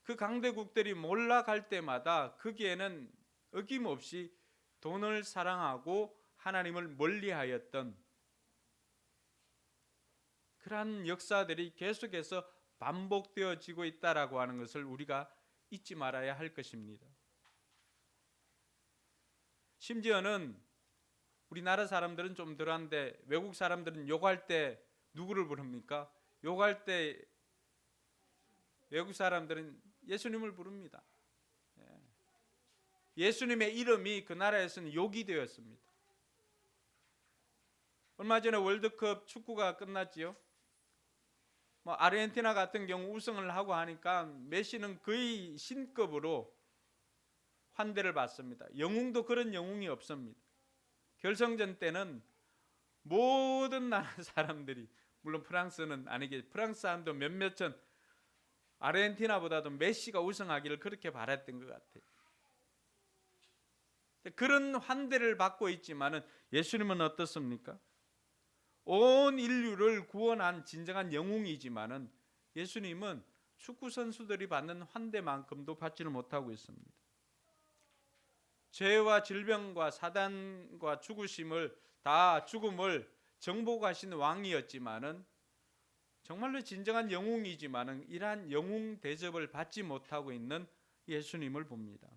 그 강대국들이 몰락할 때마다 거기에는 어김없이 돈을 사랑하고 하나님을 멀리하였던 그러한 역사들이 계속해서 반복되어지고 있다라고 하는 것을 우리가 잊지 말아야 할 것입니다. 심지어는 우리나라 사람들은 좀 덜한데 외국 사람들은 욕할 때 누구를 부릅니까? 욕할 때 외국 사람들은 예수님을 부릅니다. 예수님의 이름이 그 나라에서는 욕이 되었습니다. 얼마 전에 월드컵 축구가 끝났지요. 아르헨티나 같은 경우 우승을 하고 하니까 메시는 거의 신급으로 환대를 받습니다. 영웅도 그런 영웅이 없습니다. 결승전 때는 모든 나라 사람들이, 물론 프랑스는 아니겠지, 프랑스 사람도 몇몇 전 아르헨티나보다도 메시가 우승하기를 그렇게 바랐던 것 같아요. 그런 환대를 받고 있지만은 예수님은 어떻습니까? 온 인류를 구원한 진정한 영웅이지만은 예수님은 축구 선수들이 받는 환대만큼도 받지를 못하고 있습니다. 죄와 질병과 사단과 죽음을 정복하신 왕이었지만은 정말로 진정한 영웅이지만은 이러한 영웅 대접을 받지 못하고 있는 예수님을 봅니다.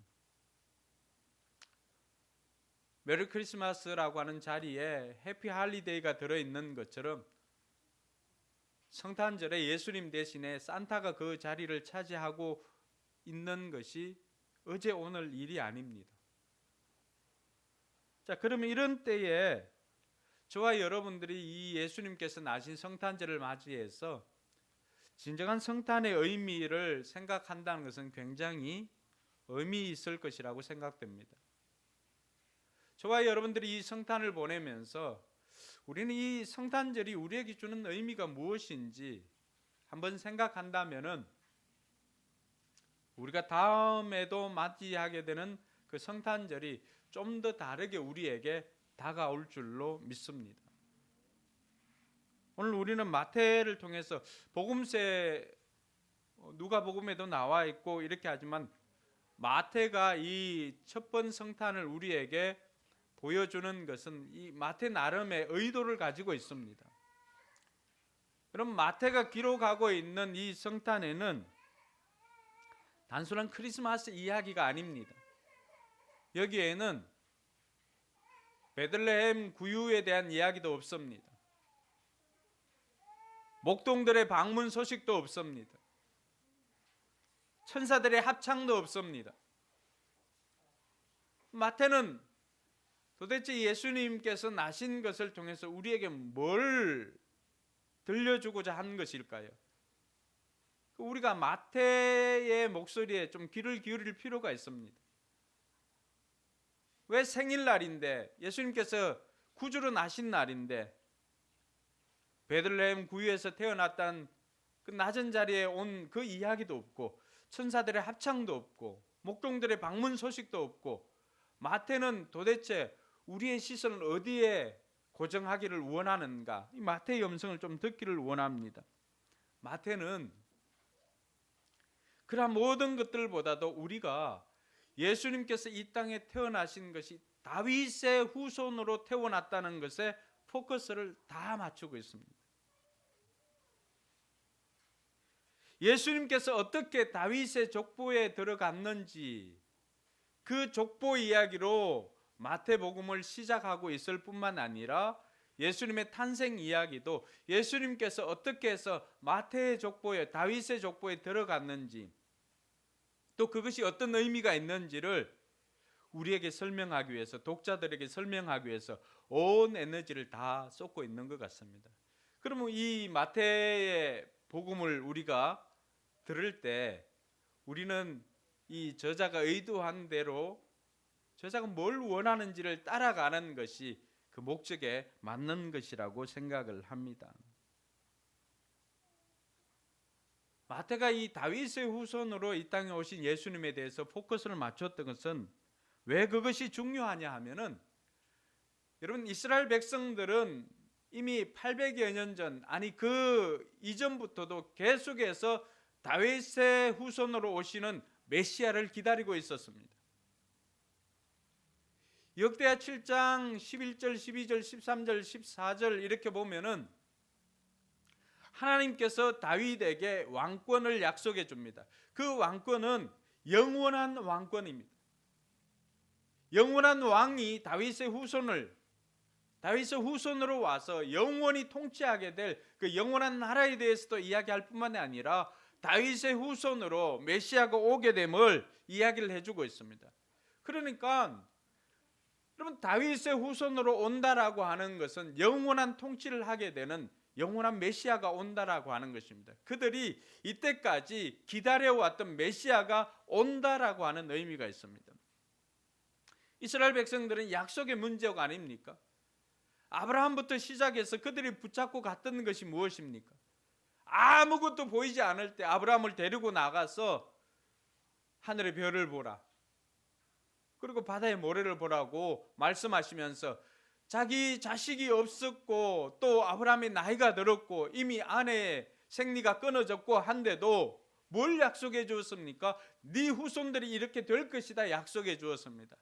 메리 크리스마스라고 하는 자리에 해피 할리데이가 들어있는 것처럼 성탄절에 예수님 대신에 산타가 그 자리를 차지하고 있는 것이 어제 오늘 일이 아닙니다. 자, 그러면 이런 때에 저와 여러분들이 이 예수님께서 나신 성탄절을 맞이해서 진정한 성탄의 의미를 생각한다는 것은 굉장히 의미 있을 것이라고 생각됩니다. 저와 여러분들이 이 성탄을 보내면서 우리는 이 성탄절이 우리에게 주는 의미가 무엇인지 한번 생각한다면은 우리가 다음에도 맞이하게 되는 그 성탄절이 좀 더 다르게 우리에게 다가올 줄로 믿습니다. 오늘 우리는 마태를 통해서 복음서에 누가복음에도 나와 있고 이렇게 하지만 마태가 이 첫 번 성탄을 우리에게 보여주는 것은 이 마태 나름의 의도를 가지고 있습니다. 그럼 마태가 기록하고 있는 이 성탄에는 단순한 크리스마스 이야기가 아닙니다. 여기에는 베들레헴 구유에 대한 이야기도 없습니다. 목동들의 방문 소식도 없습니다. 천사들의 합창도 없습니다. 마태는 도대체 예수님께서 나신 것을 통해서 우리에게 뭘 들려주고자 한 것일까요? 우리가 마태의 목소리에 좀 귀를 기울일 필요가 있습니다. 왜 생일날인데, 예수님께서 구주로 나신 날인데 베들레헴 구유에서 태어났다는 그 낮은 자리에 온 그 이야기도 없고 천사들의 합창도 없고 목동들의 방문 소식도 없고 마태는 도대체 우리의 시선을 어디에 고정하기를 원하는가? 이 마태의 음성을 좀 듣기를 원합니다. 마태는 그러한 모든 것들보다도 우리가 예수님께서 이 땅에 태어나신 것이 다윗의 후손으로 태어났다는 것에 포커스를 다 맞추고 있습니다. 예수님께서 어떻게 다윗의 족보에 들어갔는지 그 족보 이야기로 마태복음을 시작하고 있을 뿐만 아니라 예수님의 탄생 이야기도 예수님께서 어떻게 해서 마태의 족보에, 다윗의 족보에 들어갔는지, 또 그것이 어떤 의미가 있는지를 우리에게 설명하기 위해서, 독자들에게 설명하기 위해서 온 에너지를 다 쏟고 있는 것 같습니다. 그러면 이 마태의 복음을 우리가 들을 때 우리는 이 저자가 의도한 대로 저자가 뭘 원하는지를 따라가는 것이 그 목적에 맞는 것이라고 생각을 합니다. 마태가 이 다윗의 후손으로 이 땅에 오신 예수님에 대해서 포커스를 맞췄던 것은 왜 그것이 중요하냐 하면은, 여러분, 이스라엘 백성들은 이미 800여 년 전, 아니 그 이전부터도 계속해서 다윗의 후손으로 오시는 메시아를 기다리고 있었습니다. 역대하 7장 11절, 12절, 13절, 14절 이렇게 보면은 하나님께서 다윗에게 왕권을 약속해 줍니다. 그 왕권은 영원한 왕권입니다. 영원한 왕이 다윗의 후손을, 다윗의 후손으로 와서 영원히 통치하게 될 그 영원한 나라에 대해서도 이야기할 뿐만 아니라 다윗의 후손으로 메시아가 오게 됨을 이야기를 해주고 있습니다. 그러니까 여러분, 다윗의 후손으로 온다라고 하는 것은 영원한 통치를 하게 되는 영원한 메시아가 온다라고 하는 것입니다. 그들이 이때까지 기다려왔던 메시아가 온다라고 하는 의미가 있습니다. 이스라엘 백성들은 약속의 문제가 아닙니까? 아브라함부터 시작해서 그들이 붙잡고 갔던 것이 무엇입니까? 아무것도 보이지 않을 때 아브라함을 데리고 나가서 하늘의 별을 보라, 그리고 바다의 모래를 보라고 말씀하시면서 자기 자식이 없었고 또 아브라함의 나이가 들었고 이미 아내의 생리가 끊어졌고 한데도 뭘 약속해 주었습니까? 네 후손들이 이렇게 될 것이다 약속해 주었습니다.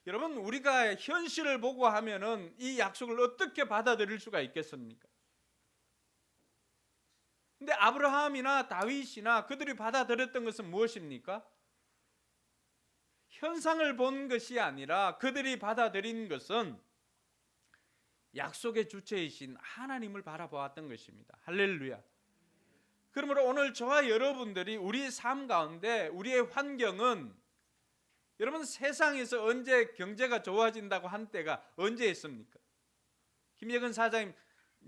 여러분, 우리가 현실을 보고 하면은 이 약속을 어떻게 받아들일 수가 있겠습니까? 근데 아브라함이나 다윗이나 그들이 받아들였던 것은 무엇입니까? 현상을 본 것이 아니라 그들이 받아들인 것은 약속의 주체이신 하나님을 바라보았던 것입니다. 할렐루야. 그러므로 오늘 저와 여러분들이 우리의 삶 가운데 우리의 환경은, 여러분, 세상에서 언제 경제가 좋아진다고 한 때가 언제 있습니까? 김예근 사장님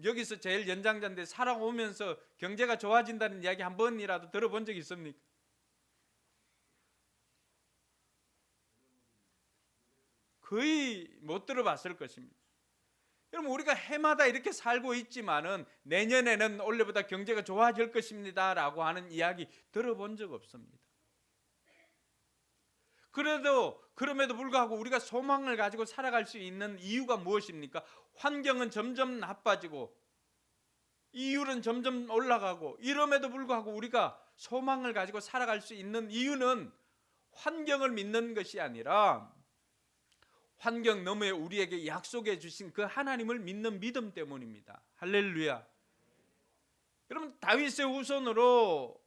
여기서 제일 연장자인데 살아오면서 경제가 좋아진다는 이야기 한 번이라도 들어본 적 있습니까? 거의 못 들어봤을 것입니다. 여러분, 우리가 해마다 이렇게 살고 있지만은 내년에는 올해보다 경제가 좋아질 것입니다 라고 하는 이야기 들어본 적 없습니다. 그럼에도 불구하고 우리가 소망을 가지고 살아갈 수 있는 이유가 무엇입니까? 환경은 점점 나빠지고 이율은 점점 올라가고 이럼에도 불구하고 우리가 소망을 가지고 살아갈 수 있는 이유는 환경을 믿는 것이 아니라 환경 너머에 우리에게 약속해 주신 그 하나님을 믿는 믿음 때문입니다. 할렐루야. 여러분, 다윗의 후손으로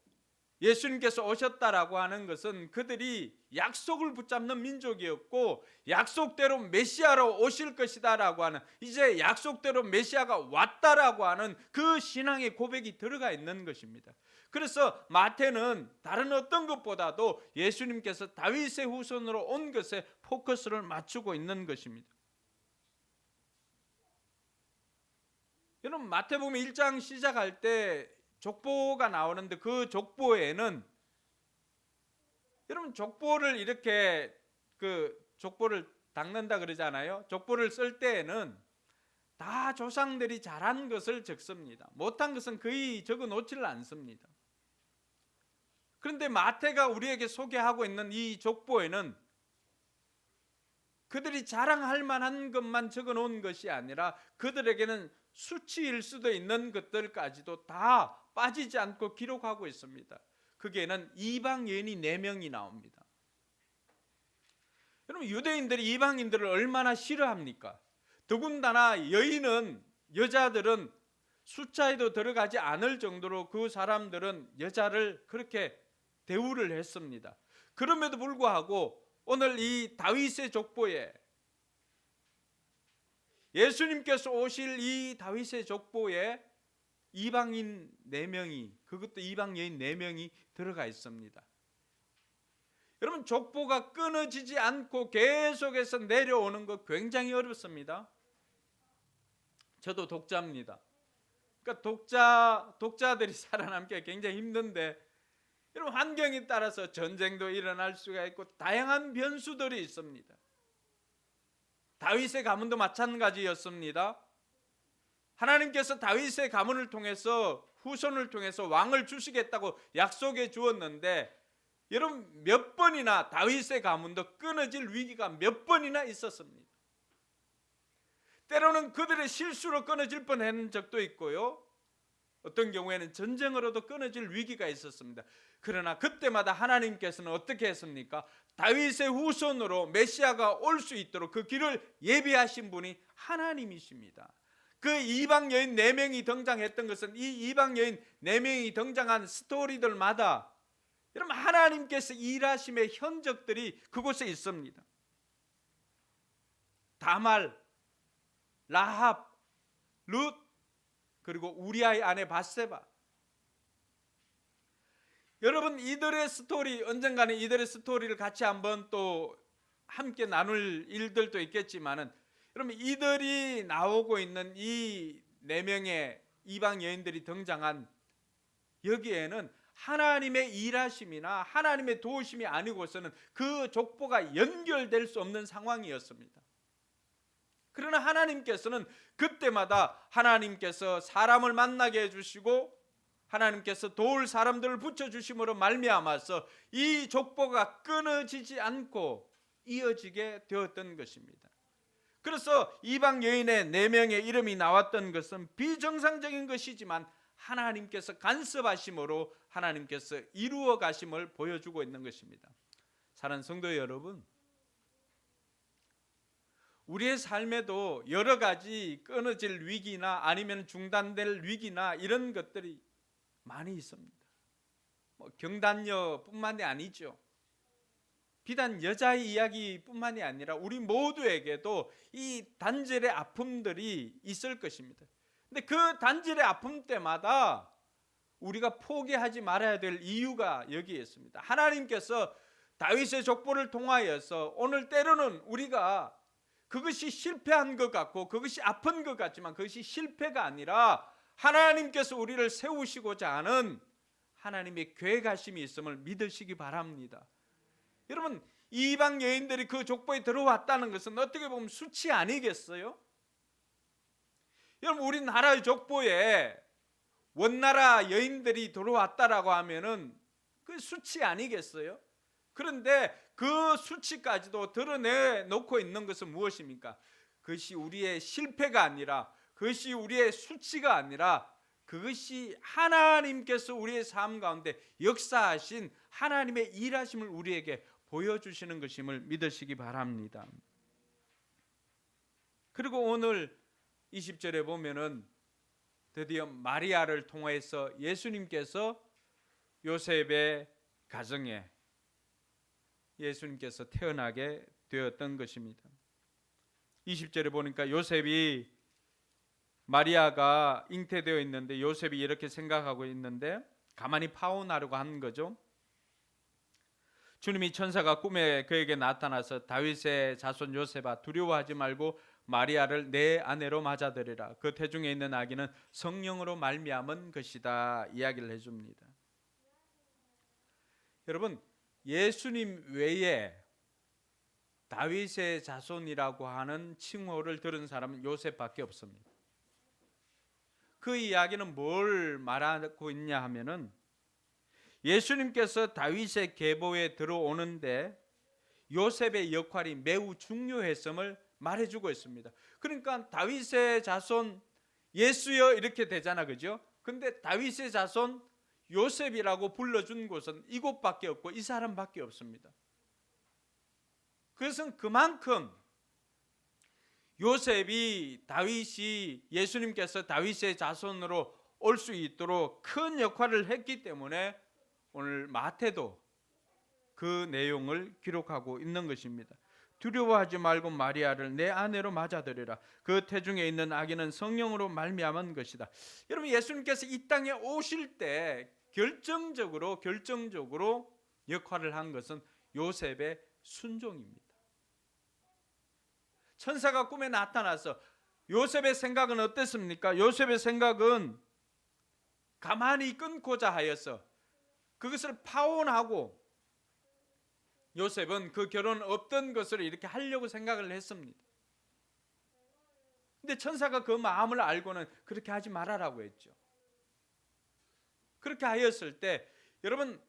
예수님께서 오셨다라고 하는 것은 그들이 약속을 붙잡는 민족이었고 약속대로 메시아로 오실 것이다라고 하는, 이제 약속대로 메시아가 왔다라고 하는 그 신앙의 고백이 들어가 있는 것입니다. 그래서 마태는 다른 어떤 것보다도 예수님께서 다윗의 후손으로 온 것에 포커스를 맞추고 있는 것입니다. 여러분, 마태복음 1장 시작할 때 족보가 나오는데 그 족보에는, 여러분, 족보를 이렇게 족보를 닦는다 그러잖아요. 족보를 쓸 때에는 다 조상들이 잘한 것을 적습니다. 못한 것은 거의 적어 놓지를 않습니다. 그런데 마태가 우리에게 소개하고 있는 이 족보에는 그들이 자랑할 만한 것만 적어 놓은 것이 아니라 그들에게는 수치일 수도 있는 것들까지도 다 빠지지 않고 기록하고 있습니다. 거기에는 이방 여인이 4명이 나옵니다. 여러분, 유대인들이 이방인들을 얼마나 싫어합니까? 더군다나 여자들은 숫자에도 들어가지 않을 정도로 그 사람들은 여자를 그렇게 대우를 했습니다. 그럼에도 불구하고 오늘 이 다윗의 족보에, 예수님께서 오실 이 다윗의 족보에 이방인 4명이, 그것도 이방 여인 4명이 들어가 있습니다. 여러분, 족보가 끊어지지 않고 계속해서 내려오는 거 굉장히 어렵습니다. 저도 독자입니다. 그러니까 독자들이 살아남기가 굉장히 힘든데, 여러분, 환경에 따라서 전쟁도 일어날 수가 있고 다양한 변수들이 있습니다. 다윗의 가문도 마찬가지였습니다. 하나님께서 다윗의 가문을 통해서, 후손을 통해서 왕을 주시겠다고 약속해 주었는데, 여러분, 몇 번이나 다윗의 가문도 끊어질 위기가 몇 번이나 있었습니다. 때로는 그들의 실수로 끊어질 뻔한 적도 있고요, 어떤 경우에는 전쟁으로도 끊어질 위기가 있었습니다. 그러나 그때마다 하나님께서는 어떻게 했습니까? 다윗의 후손으로 메시아가 올 수 있도록 그 길을 예비하신 분이 하나님이십니다. 그 이방 여인 4명이 등장했던 것은, 이 이방 여인 4명이 등장한 스토리들마다 여러분, 하나님께서 일하심의 현적들이 그곳에 있습니다. 다말, 라합, 룻, 그리고 우리아의 아내 밧세바. 여러분, 이들의 스토리, 언젠가는 이들의 스토리를 같이 한번 또 함께 나눌 일들도 있겠지만은, 여러분, 이들이 나오고 있는 이 4명의 이방 여인들이 등장한 여기에는 하나님의 일하심이나 하나님의 도우심이 아니고서는 그 족보가 연결될 수 없는 상황이었습니다. 그러나 하나님께서는 그때마다 하나님께서 사람을 만나게 해주시고 하나님께서 도울 사람들을 붙여주심으로 말미암아서 이 족보가 끊어지지 않고 이어지게 되었던 것입니다. 그래서 이방 여인의 4명의 이름이 나왔던 것은 비정상적인 것이지만 하나님께서 간섭하심으로 하나님께서 이루어 가심을 보여주고 있는 것입니다. 사랑하는 성도 여러분, 우리의 삶에도 여러 가지 끊어질 위기나 아니면 중단될 위기나 이런 것들이 많이 있습니다. 경단녀뿐만이 아니죠. 비단 여자의 이야기뿐만이 아니라 우리 모두에게도 이 단절의 아픔들이 있을 것입니다. 근데 그 단절의 아픔 때마다 우리가 포기하지 말아야 될 이유가 여기에 있습니다. 하나님께서 다윗의 족보를 통하여서 오늘 때로는 우리가 그것이 실패한 것 같고 그것이 아픈 것 같지만 그것이 실패가 아니라 하나님께서 우리를 세우시고자 하는 하나님의 계획하심이 있음을 믿으시기 바랍니다. 여러분, 이방 여인들이 그 족보에 들어왔다는 것은 어떻게 보면 수치 아니겠어요? 여러분, 우리나라의 족보에 원나라 여인들이 들어왔다라고 하면은 그 수치 아니겠어요? 그런데 그 수치까지도 드러내놓고 있는 것은 무엇입니까? 그것이 우리의 실패가 아니라, 그것이 우리의 수치가 아니라, 그것이 하나님께서 우리의 삶 가운데 역사하신 하나님의 일하심을 우리에게 보여주시는 것임을 믿으시기 바랍니다. 그리고 오늘 20절에 보면은 드디어 마리아를 통해서 예수님께서 요셉의 가정에 예수님께서 태어나게 되었던 것입니다. 20절에 보니까 요셉이 마리아가 잉태되어 있는데 요셉이 이렇게 생각하고 있는데 가만히 파혼하려고 한 거죠. 주님이 천사가 꿈에 그에게 나타나서 다윗의 자손 요셉아 두려워하지 말고 마리아를 내 아내로 맞아들이라. 그 태중에 있는 아기는 성령으로 말미암은 것이다 이야기를 해줍니다. 여러분, 예수님 외에 다윗의 자손이라고 하는 칭호를 들은 사람은 요셉밖에 없습니다. 그 이야기는 뭘 말하고 있냐 하면은 예수님께서 다윗의 계보에 들어오는데 요셉의 역할이 매우 중요했음을 말해주고 있습니다. 그러니까 다윗의 자손 예수여 이렇게 되잖아, 그죠? 근데 다윗의 자손 요셉이라고 불러준 곳은 이곳밖에 없고 이 사람밖에 없습니다. 그것은 그만큼 요셉이 다윗이 예수님께서 다윗의 자손으로 올 수 있도록 큰 역할을 했기 때문에 오늘 마태도 그 내용을 기록하고 있는 것입니다. 두려워하지 말고 마리아를 내 아내로 맞아들이라. 그 태중에 있는 아기는 성령으로 말미암은 것이다. 여러분, 예수님께서 이 땅에 오실 때 결정적으로 역할을 한 것은 요셉의 순종입니다. 천사가 꿈에 나타나서 요셉의 생각은 어땠습니까? 요셉의 생각은 가만히 끊고자 하여서 그것을 파혼하고 요셉은 그 결혼 없던 것을 이렇게 하려고 생각을 했습니다. 근데 천사가 그 마음을 알고는 그렇게 하지 말아라고 했죠. 그렇게 하였을 때 여러분,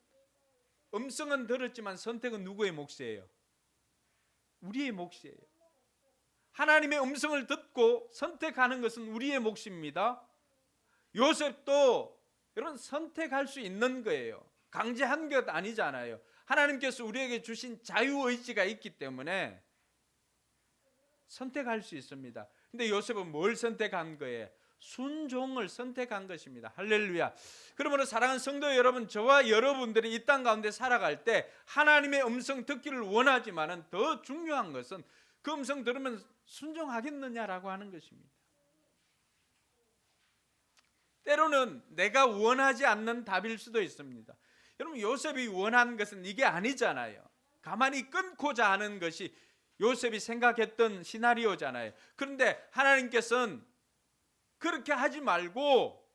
음성은 들었지만 선택은 누구의 몫이에요? 우리의 몫이에요. 하나님의 음성을 듣고 선택하는 것은 우리의 몫입니다. 요셉도 여러분 선택할 수 있는 거예요. 강제한 것 아니잖아요. 하나님께서 우리에게 주신 자유의지가 있기 때문에 선택할 수 있습니다. 근데 요셉은 뭘 선택한 거예요? 순종을 선택한 것입니다. 할렐루야. 그러므로 사랑하는 성도 여러분, 저와 여러분들이 이 땅 가운데 살아갈 때 하나님의 음성 듣기를 원하지만은 더 중요한 것은 그 음성 들으면 순종하겠느냐라고 하는 것입니다. 때로는 내가 원하지 않는 답일 수도 있습니다. 여러분, 요셉이 원한 것은 이게 아니잖아요. 가만히 끊고자 하는 것이 요셉이 생각했던 시나리오잖아요. 그런데 하나님께서는 그렇게 하지 말고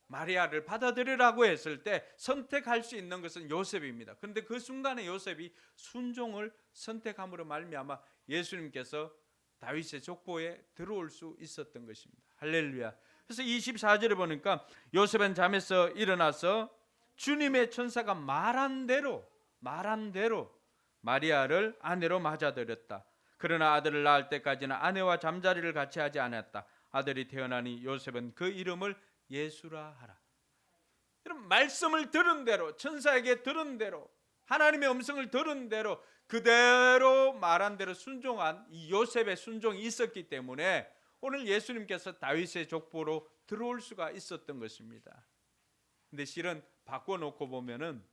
마리아를 받아들이라고 했을 때 선택할 수 있는 것은 요셉입니다. 그런데 그 순간에 요셉이 순종을 선택함으로 말미암아 예수님께서 다윗의 족보에 들어올 수 있었던 것입니다. 할렐루야. 그래서 24절에 보니까 요셉은 잠에서 일어나서 주님의 천사가 말한 대로 마리아를 아내로 맞아들였다. 그러나 아들을 낳을 때까지는 아내와 잠자리를 같이 하지 않았다. 아들이 태어나니 요셉은 그 이름을 예수라 하라. 여러분, 말씀을 들은 대로, 천사에게 들은 대로, 하나님의 음성을 들은 대로 그대로 말한 대로 순종한 이 요셉의 순종이 있었기 때문에 오늘 예수님께서 다윗의 족보로 들어올 수가 있었던 것입니다. 근데 실은 바꿔놓고 보면은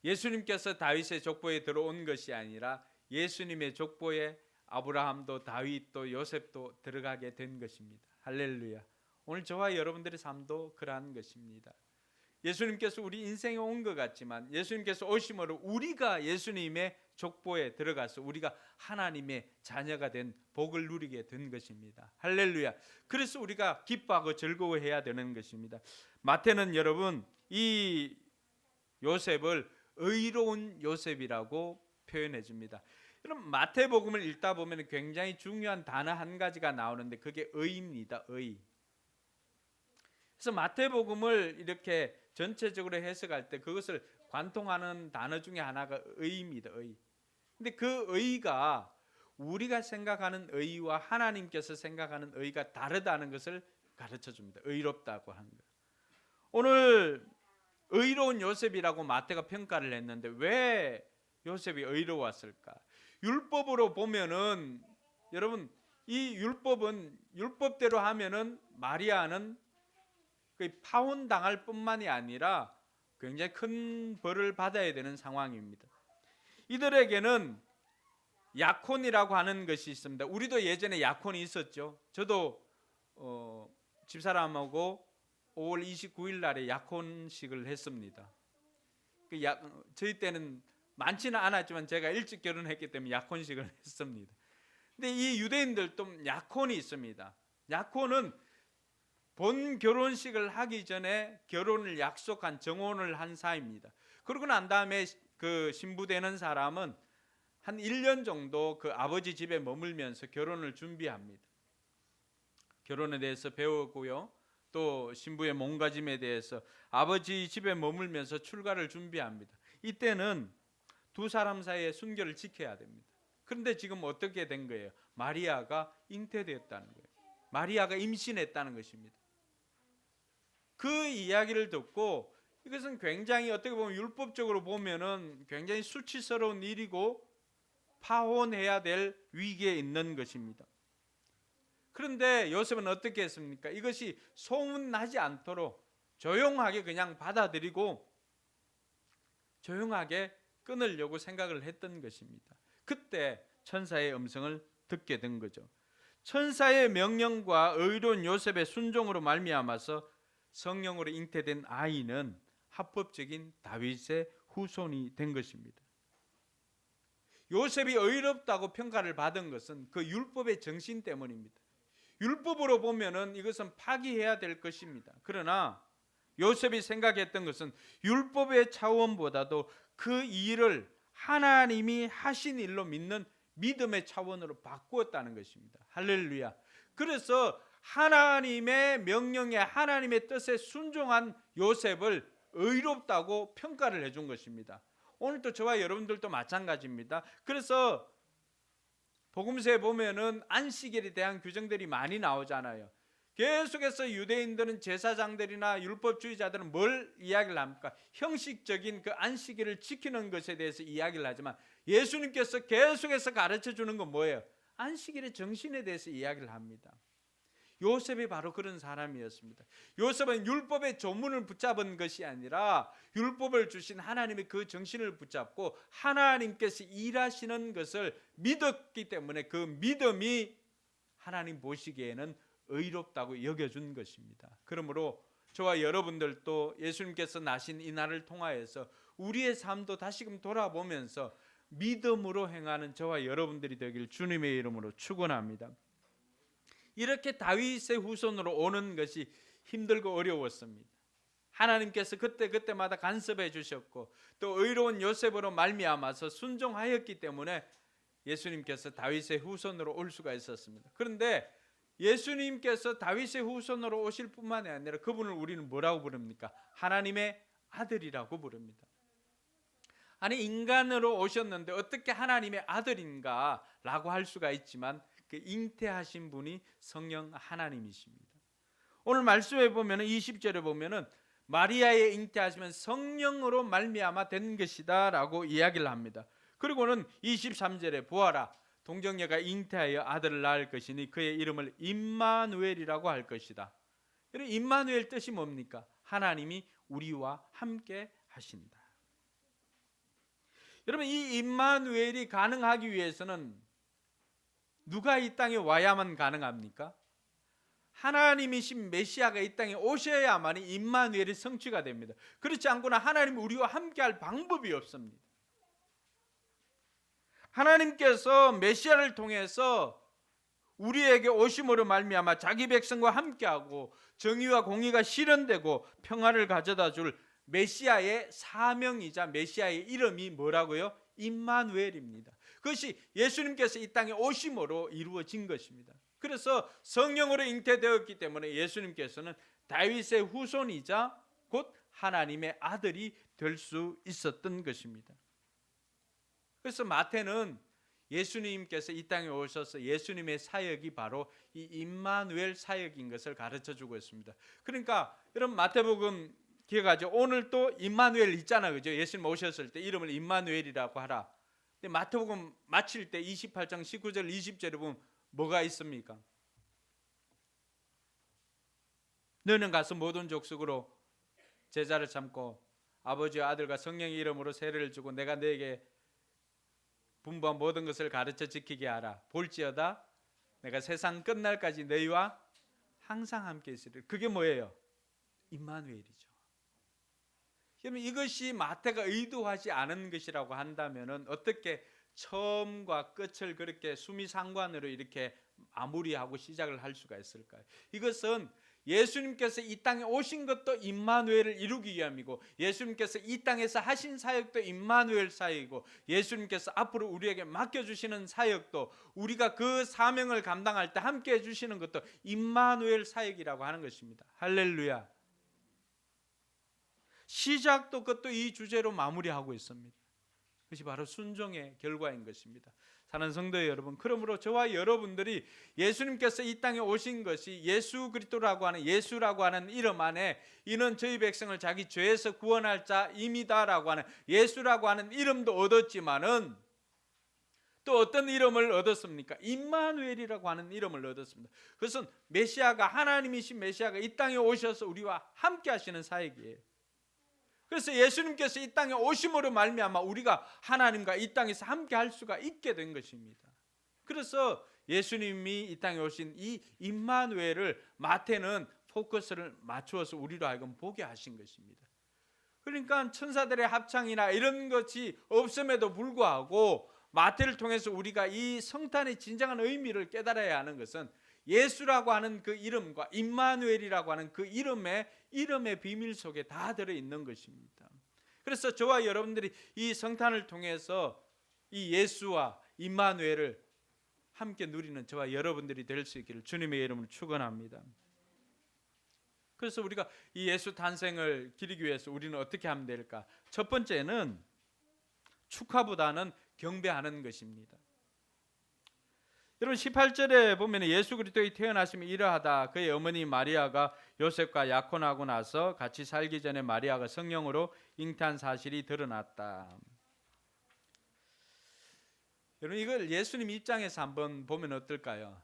예수님께서 다윗의 족보에 들어온 것이 아니라 예수님의 족보에 아브라함도 다윗도 요셉도 들어가게 된 것입니다. 할렐루야. 오늘 저와 여러분들의 삶도 그러한 것입니다. 예수님께서 우리 인생에 온 것 같지만 예수님께서 오심으로 우리가 예수님의 족보에 들어가서 우리가 하나님의 자녀가 된 복을 누리게 된 것입니다. 할렐루야. 그래서 우리가 기뻐하고 즐거워해야 되는 것입니다. 마태는 여러분 이 요셉을 의로운 요셉이라고 표현해 줍니다. 여러분, 마태복음을 읽다 보면 굉장히 중요한 단어 한 가지가 나오는데 그게 의입니다. 의. 그래서 마태복음을 이렇게 전체적으로 해석할 때 그것을 관통하는 단어 중에 하나가 의입니다. 의. 근데 그 의가 우리가 생각하는 의와 하나님께서 생각하는 의가 다르다는 것을 가르쳐 줍니다. 의롭다고 하는 것. 오늘 의로운 요셉이라고 마태가 평가를 했는데 왜 요셉이 의로웠을까? 율법으로 보면은 여러분 이 율법은 율법대로 하면은 마리아는 파혼당할 뿐만이 아니라 굉장히 큰 벌을 받아야 되는 상황입니다. 이들에게는 약혼이라고 하는 것이 있습니다. 우리도 예전에 약혼이 있었죠. 저도 집사람하고 5월 29일 날에 약혼식을 했습니다. 저희 때는 많지는 않았지만 제가 일찍 결혼했기 때문에 약혼식을 했습니다. 근데 이 유대인들도 약혼이 있습니다. 약혼은 본 결혼식을 하기 전에 결혼을 약속한 정혼을 한 사이입니다. 그러고 난 다음에 그 신부되는 사람은 한 1년 정도 그 아버지 집에 머물면서 결혼을 준비합니다. 결혼에 대해서 배우고요. 또 신부의 몸가짐에 대해서 아버지 집에 머물면서 출가를 준비합니다. 이때는 두 사람 사이의 순결을 지켜야 됩니다. 그런데 지금 어떻게 된 거예요? 마리아가 잉태되었다는 거예요. 마리아가 임신했다는 것입니다. 그 이야기를 듣고 이것은 굉장히 어떻게 보면 율법적으로 보면은 굉장히 수치스러운 일이고 파혼해야 될 위기에 있는 것입니다. 그런데 요셉은 어떻게 했습니까? 이것이 소문나지 않도록 조용하게 그냥 받아들이고 조용하게 끊으려고 생각을 했던 것입니다. 그때 천사의 음성을 듣게 된 거죠. 천사의 명령과 의로운 요셉의 순종으로 말미암아서 성령으로 잉태된 아이는 합법적인 다윗의 후손이 된 것입니다. 요셉이 의롭다고 평가를 받은 것은 그 율법의 정신 때문입니다. 율법으로 보면은 이것은 파기해야 될 것입니다. 그러나 요셉이 생각했던 것은 율법의 차원보다도 그 일을 하나님이 하신 일로 믿는 믿음의 차원으로 바꾸었다는 것입니다. 할렐루야. 그래서 하나님의 명령에 하나님의 뜻에 순종한 요셉을 의롭다고 평가를 해준 것입니다. 오늘도 저와 여러분들도 마찬가지입니다. 그래서 복음서에 보면은 안식일에 대한 규정들이 많이 나오잖아요. 계속해서 유대인들은 제사장들이나 율법주의자들은 뭘 이야기를 합니까? 형식적인 그 안식일을 지키는 것에 대해서 이야기를 하지만 예수님께서 계속해서 가르쳐 주는 건 뭐예요? 안식일의 정신에 대해서 이야기를 합니다. 요셉이 바로 그런 사람이었습니다. 요셉은 율법의 조문을 붙잡은 것이 아니라 율법을 주신 하나님의 그 정신을 붙잡고 하나님께서 일하시는 것을 믿었기 때문에 그 믿음이 하나님 보시기에는 의롭다고 여겨준 것입니다. 그러므로 저와 여러분들도 예수님께서 나신 이 날을 통하여서 우리의 삶도 다시금 돌아보면서 믿음으로 행하는 저와 여러분들이 되길 주님의 이름으로 축원합니다. 이렇게 다윗의 후손으로 오는 것이 힘들고 어려웠습니다. 하나님께서 그때마다 간섭해 주셨고 또 의로운 요셉으로 말미암아서 순종하였기 때문에 예수님께서 다윗의 후손으로 올 수가 있었습니다. 그런데 예수님께서 다윗의 후손으로 오실 뿐만이 아니라 그분을 우리는 뭐라고 부릅니까? 하나님의 아들이라고 부릅니다. 아니, 인간으로 오셨는데 어떻게 하나님의 아들인가 라고 할 수가 있지만 그 잉태하신 분이 성령 하나님이십니다. 오늘 말씀에 보면 20절에 보면은 마리아의 잉태하시면 성령으로 말미암아 된 것이다 라고 이야기를 합니다. 그리고는 23절에 보아라, 동정녀가 잉태하여 아들을 낳을 것이니 그의 이름을 임마누엘이라고 할 것이다. 임마누엘 뜻이 뭡니까? 하나님이 우리와 함께 하신다. 여러분, 이 임마누엘이 가능하기 위해서는 누가 이 땅에 와야만 가능합니까? 하나님이신 메시아가 이 땅에 오셔야만이 임마누엘이 성취가 됩니다. 그렇지 않고는 하나님이 우리와 함께할 방법이 없습니다. 하나님께서 메시아를 통해서 우리에게 오심으로 말미암아 자기 백성과 함께하고 정의와 공의가 실현되고 평화를 가져다 줄 메시아의 사명이자 메시아의 이름이 뭐라고요? 임마누엘입니다. 그것이 예수님께서 이 땅에 오심으로 이루어진 것입니다. 그래서 성령으로 잉태되었기 때문에 예수님께서는 다윗의 후손이자 곧 하나님의 아들이 될 수 있었던 것입니다. 그래서 마태는 예수님께서 이 땅에 오셔서 예수님의 사역이 바로 이 임마누엘 사역인 것을 가르쳐주고 있습니다. 그러니까 여러분, 마태복음 기억하죠? 오늘 또 임마누엘 있잖아요, 그죠? 예수님 오셨을 때 이름을 임마누엘이라고 하라. 근데 마태복음 마칠 때 28장 19절 20절에 보면 뭐가 있습니까? 너는 가서 모든 족속으로 제자를 삼고 아버지와 아들과 성령의 이름으로 세례를 주고 내가 너에게 분부한 모든 것을 가르쳐 지키게 하라. 볼지어다 내가 세상 끝날까지 너희와 항상 함께 있으리라. 그게 뭐예요? 임마누엘이죠. 그러면 이것이 마태가 의도하지 않은 것이라고 한다면 어떻게 처음과 끝을 그렇게 수미상관으로 이렇게 마무리하고 시작을 할 수가 있을까요? 이것은 예수님께서 이 땅에 오신 것도 임마누엘을 이루기 위함이고 예수님께서 이 땅에서 하신 사역도 임마누엘 사역이고 예수님께서 앞으로 우리에게 맡겨주시는 사역도 우리가 그 사명을 감당할 때 함께 해주시는 것도 임마누엘 사역이라고 하는 것입니다. 할렐루야. 시작도 그것도 이 주제로 마무리하고 있습니다. 그것이 바로 순종의 결과인 것입니다. 사랑하는 성도 여러분, 그러므로 저와 여러분들이 예수님께서 이 땅에 오신 것이 예수 그리스도라고 하는 예수라고 하는 이름 안에 이는 저희 백성을 자기 죄에서 구원할 자임이다라고 하는 예수라고 하는 이름도 얻었지만은 또 어떤 이름을 얻었습니까? 임마누엘이라고 하는 이름을 얻었습니다. 그것은 메시아가 하나님이신 메시아가 이 땅에 오셔서 우리와 함께 하시는 사역이에요. 그래서 예수님께서 이 땅에 오심으로 말미암아 우리가 하나님과 이 땅에서 함께 할 수가 있게 된 것입니다. 그래서 예수님이 이 땅에 오신 이 임마누엘을 마태는 포커스를 맞추어서 우리로 하여금 보게 하신 것입니다. 그러니까 천사들의 합창이나 이런 것이 없음에도 불구하고 마태를 통해서 우리가 이 성탄의 진정한 의미를 깨달아야 하는 것은 예수라고 하는 그 이름과 임마누엘이라고 하는 그 이름의 비밀 속에 다 들어있는 것입니다. 그래서 저와 여러분들이 이 성탄을 통해서 이 예수와 임마누엘을 함께 누리는 저와 여러분들이 될 수 있기를 주님의 이름을 축원합니다. 그래서 우리가 이 예수 탄생을 기리기 위해서 우리는 어떻게 하면 될까? 첫 번째는 축하보다는 경배하는 것입니다. 여러분 18절에 보면 예수 그리스도의 태어나심이 이러하다. 그의 어머니 마리아가 요셉과 약혼하고 나서 같이 살기 전에 마리아가 성령으로 잉태한 사실이 드러났다. 여러분 이걸 예수님 입장에서 한번 보면 어떨까요?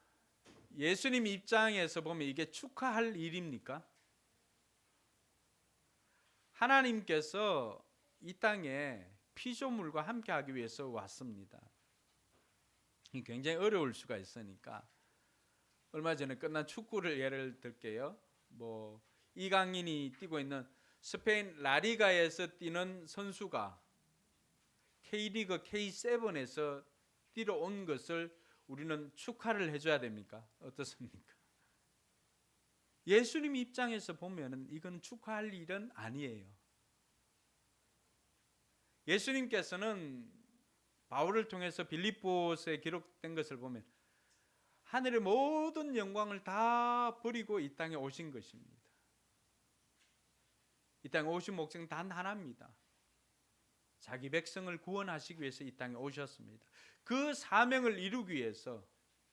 예수님 입장에서 보면 이게 축하할 일입니까? 하나님께서 이 땅에 피조물과 함께하기 위해서 왔습니다. 굉장히 어려울 수가 있으니까 얼마 전에 끝난 축구를 예를 들게요. 뭐 이강인이 뛰고 있는 스페인 라리가에서 뛰는 선수가 K리그 K7에서 뛰러 온 것을 우리는 축하를 해줘야 됩니까? 어떻습니까? 예수님 입장에서 보면은 이건 축하할 일은 아니에요. 예수님께서는 바울을 통해서 빌립보서에 기록된 것을 보면 하늘의 모든 영광을 다 버리고 이 땅에 오신 것입니다. 이 땅에 오신 목적은 단 하나입니다. 자기 백성을 구원하시기 위해서 이 땅에 오셨습니다. 그 사명을 이루기 위해서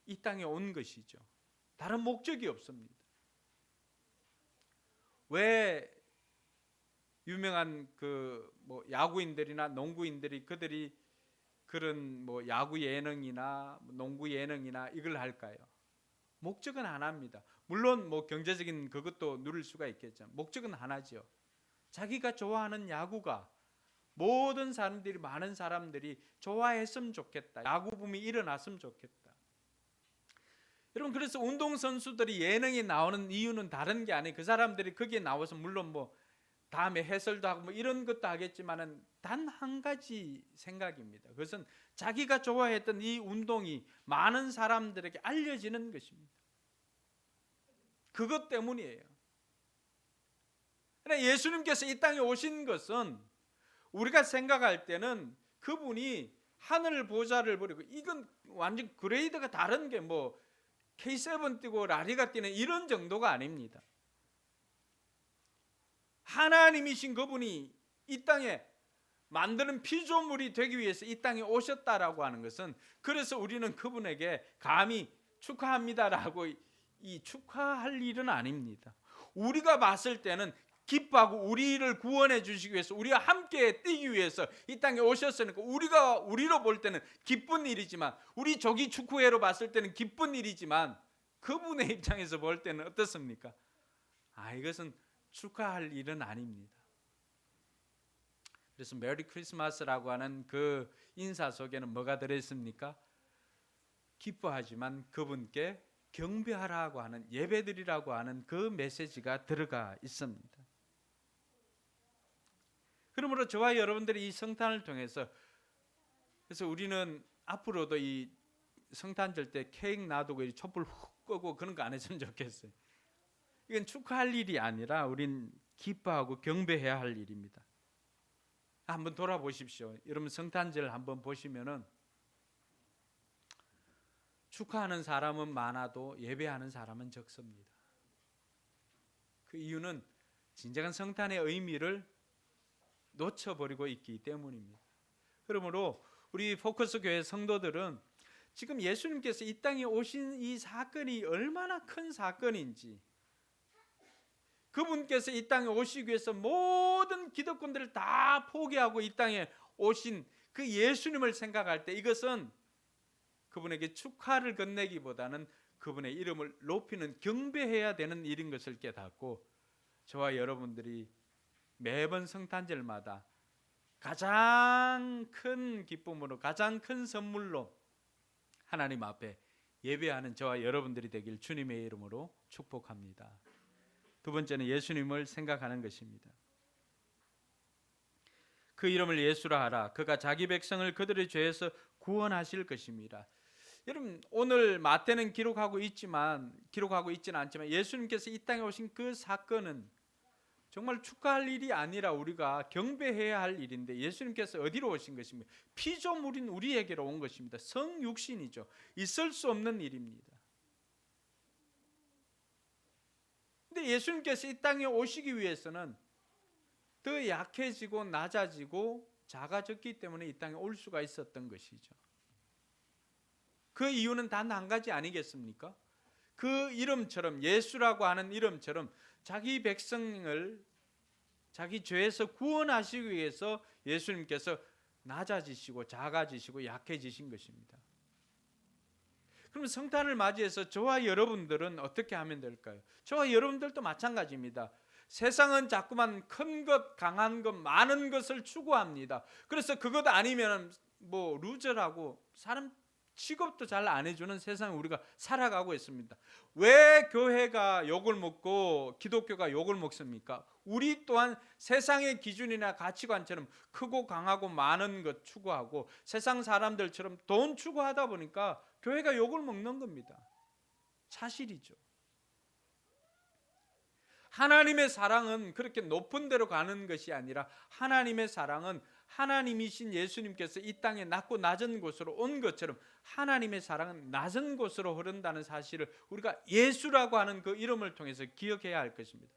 이 땅에 온 것이죠. 다른 목적이 없습니다. 왜 유명한 뭐 야구인들이나 농구인들이 그들이 그런 뭐 야구 예능이나 농구 예능이나 이걸 할까요? 목적은 하나입니다. 물론 뭐 경제적인 그것도 누릴 수가 있겠죠. 목적은 하나죠. 자기가 좋아하는 야구가 모든 사람들이 많은 사람들이 좋아했으면 좋겠다. 야구 붐이 일어났으면 좋겠다. 여러분 그래서 운동선수들이 예능에 나오는 이유는 다른 게 아니에요. 그 사람들이 거기에 나와서 물론 뭐 다음에 해설도 하고 뭐 이런 것도 하겠지만은 단 한 가지 생각입니다. 그것은 자기가 좋아했던 이 운동이 많은 사람들에게 알려지는 것입니다. 그것 때문이에요. 그러나 예수님께서 이 땅에 오신 것은 우리가 생각할 때는 그분이 하늘 보좌를 버리고 이건 완전 그레이드가 다른 게 뭐 K7 뛰고 라리가 뛰는 이런 정도가 아닙니다. 하나님이신 그분이 이 땅에 만드는 피조물이 되기 위해서 이 땅에 오셨다라고 하는 것은 그래서 우리는 그분에게 감히 축하합니다라고 이 축하할 일은 아닙니다. 우리가 봤을 때는 기뻐하고 우리를 구원해 주시기 위해서 우리가 함께 뛰기 위해서 이 땅에 오셨으니까 우리로 볼 때는 기쁜 일이지만 우리 조기 축구회로 봤을 때는 기쁜 일이지만 그분의 입장에서 볼 때는 어떻습니까? 이것은 축하할 일은 아닙니다. 그래서 메리 크리스마스라고 하는 그 인사 속에는 뭐가 들어있습니까? 기뻐하지만 그분께 경배하라고 하는 예배드리라고 하는 그 메시지가 들어가 있습니다. 그러므로 저와 여러분들이 이 성탄을 통해서 그래서 우리는 앞으로도 이 성탄절 때 케이크 놔두고 촛불 훅 끄고 그런 거 안 했으면 좋겠어요. 이건 축하할 일이 아니라 우린 기뻐하고 경배해야 할 일입니다. 한번 돌아보십시오. 여러분 성탄절 한번 보시면은 축하하는 사람은 많아도 예배하는 사람은 적습니다. 그 이유는 진정한 성탄의 의미를 놓쳐버리고 있기 때문입니다. 그러므로 우리 포커스 교회 성도들은 지금 예수님께서 이 땅에 오신 이 사건이 얼마나 큰 사건인지 그분께서 이 땅에 오시기 위해서 모든 기득권들을 다 포기하고 이 땅에 오신 그 예수님을 생각할 때 이것은 그분에게 축하를 건네기보다는 그분의 이름을 높이는 경배해야 되는 일인 것을 깨닫고 저와 여러분들이 매번 성탄절마다 가장 큰 기쁨으로 가장 큰 선물로 하나님 앞에 예배하는 저와 여러분들이 되길 주님의 이름으로 축복합니다. 두 번째는 예수님을 생각하는 것입니다. 그 이름을 예수라 하라. 그가 자기 백성을 그들의 죄에서 구원하실 것입니다. 여러분 오늘 마태는 기록하고 있지는 않지만 예수님께서 이 땅에 오신 그 사건은 정말 축하할 일이 아니라 우리가 경배해야 할 일인데 예수님께서 어디로 오신 것입니까? 피조물인 우리에게로 온 것입니다. 성육신이죠. 있을 수 없는 일입니다. 근데 예수님께서 이 땅에 오시기 위해서는 더 약해지고 낮아지고 작아졌기 때문에 이 땅에 올 수가 있었던 것이죠. 그 이유는 단 한 가지 아니겠습니까? 그 이름처럼 예수라고 하는 이름처럼 자기 백성을 자기 죄에서 구원하시기 위해서 예수님께서 낮아지시고 작아지시고 약해지신 것입니다. 그럼 성탄을 맞이해서 저와 여러분들은 어떻게 하면 될까요? 저와 여러분들도 마찬가지입니다. 세상은 자꾸만 큰 것, 강한 것, 많은 것을 추구합니다. 그래서 그것 아니면 뭐 루저라고 사람 취급도 잘 안 해주는 세상에 우리가 살아가고 있습니다. 왜 교회가 욕을 먹고 기독교가 욕을 먹습니까? 우리 또한 세상의 기준이나 가치관처럼 크고 강하고 많은 것 추구하고 세상 사람들처럼 돈 추구하다 보니까 교회가 욕을 먹는 겁니다. 사실이죠. 하나님의 사랑은 그렇게 높은 데로 가는 것이 아니라 하나님의 사랑은 하나님이신 예수님께서 이 땅에 낮고 낮은 곳으로 온 것처럼 하나님의 사랑은 낮은 곳으로 흐른다는 사실을 우리가 예수라고 하는 그 이름을 통해서 기억해야 할 것입니다.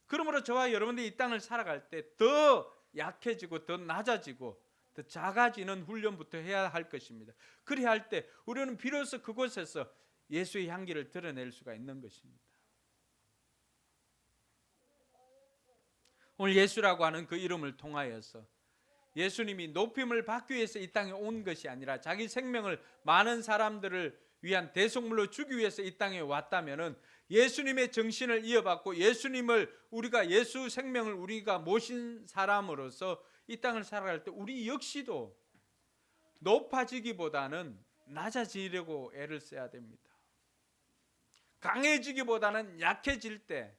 그러므로 저와 여러분들이 이 땅을 살아갈 때 더 약해지고 더 낮아지고 더 작아지는 훈련부터 해야 할 것입니다. 그래야 할 때 우리는 비로소 그곳에서 예수의 향기를 드러낼 수가 있는 것입니다. 오늘 예수라고 하는 그 이름을 통하여서 예수님이 높임을 받기 위해서 이 땅에 온 것이 아니라 자기 생명을 많은 사람들을 위한 대속물로 주기 위해서 이 땅에 왔다면은 예수님의 정신을 이어받고 예수님을 우리가 예수 생명을 우리가 모신 사람으로서 이 땅을 살아갈 때 우리 역시도 높아지기보다는 낮아지려고 애를 써야 됩니다. 강해지기보다는 약해질 때,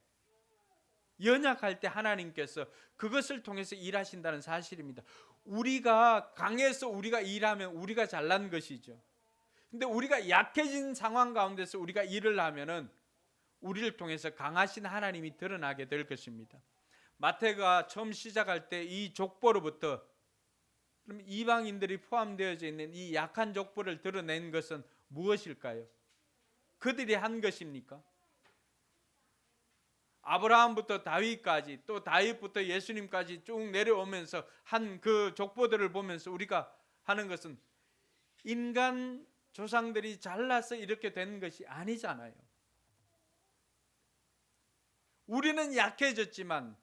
연약할 때 하나님께서 그것을 통해서 일하신다는 사실입니다. 우리가 강해서 우리가 일하면 우리가 잘난 것이죠. 근데 우리가 약해진 상황 가운데서 우리가 일을 하면은 우리를 통해서 강하신 하나님이 드러나게 될 것입니다. 마태가 처음 시작할 때 이 족보로부터 그럼 이방인들이 포함되어져 있는 이 약한 족보를 드러낸 것은 무엇일까요? 그들이 한 것입니까? 아브라함부터 다윗까지 또 다윗부터 예수님까지 쭉 내려오면서 한 그 족보들을 보면서 우리가 하는 것은 인간 조상들이 잘나서 이렇게 된 것이 아니잖아요. 우리는 약해졌지만,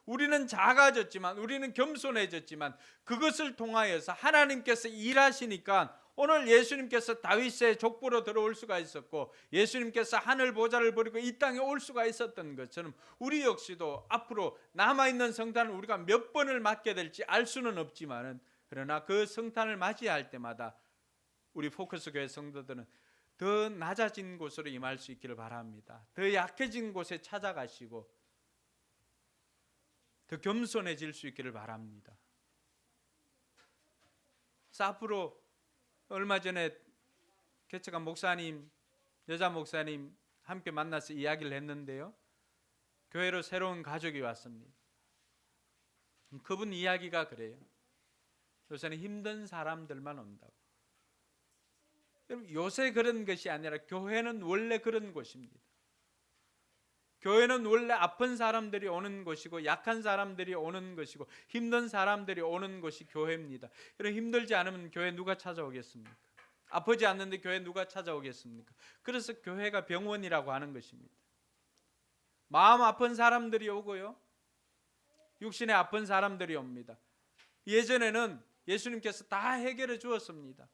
우리는 작아졌지만, 우리는 겸손해졌지만 그것을 통하여서 하나님께서 일하시니까 오늘 예수님께서 다윗의 족보로 들어올 수가 있었고 예수님께서 하늘 보좌를 버리고 이 땅에 올 수가 있었던 것처럼 우리 역시도 앞으로 남아있는 성탄을 우리가 몇 번을 맞게 될지 알 수는 없지만은 그러나 그 성탄을 맞이할 때마다 우리 포커스교회 성도들은 더 낮아진 곳으로 임할 수 있기를 바랍니다. 더 약해진 곳에 찾아가시고 더 겸손해질 수 있기를 바랍니다. 그래서 앞으로 얼마 전에 개척한 목사님, 여자 목사님 함께 만나서 이야기를 했는데요. 교회로 새로운 가족이 왔습니다. 그분 이야기가 그래요. 요새는 힘든 사람들만 온다고. 여러분, 요새 그런 것이 아니라 교회는 원래 그런 곳입니다. 교회는 원래 아픈 사람들이 오는 곳이고 약한 사람들이 오는 것이고 힘든 사람들이 오는 곳이 교회입니다. 여러분, 힘들지 않으면 교회 누가 찾아오겠습니까? 아프지 않는데 교회 누가 찾아오겠습니까? 그래서 교회가 병원이라고 하는 것입니다. 마음 아픈 사람들이 오고요, 육신에 아픈 사람들이 옵니다. 예전에는 예수님께서 다 해결해 주었습니다.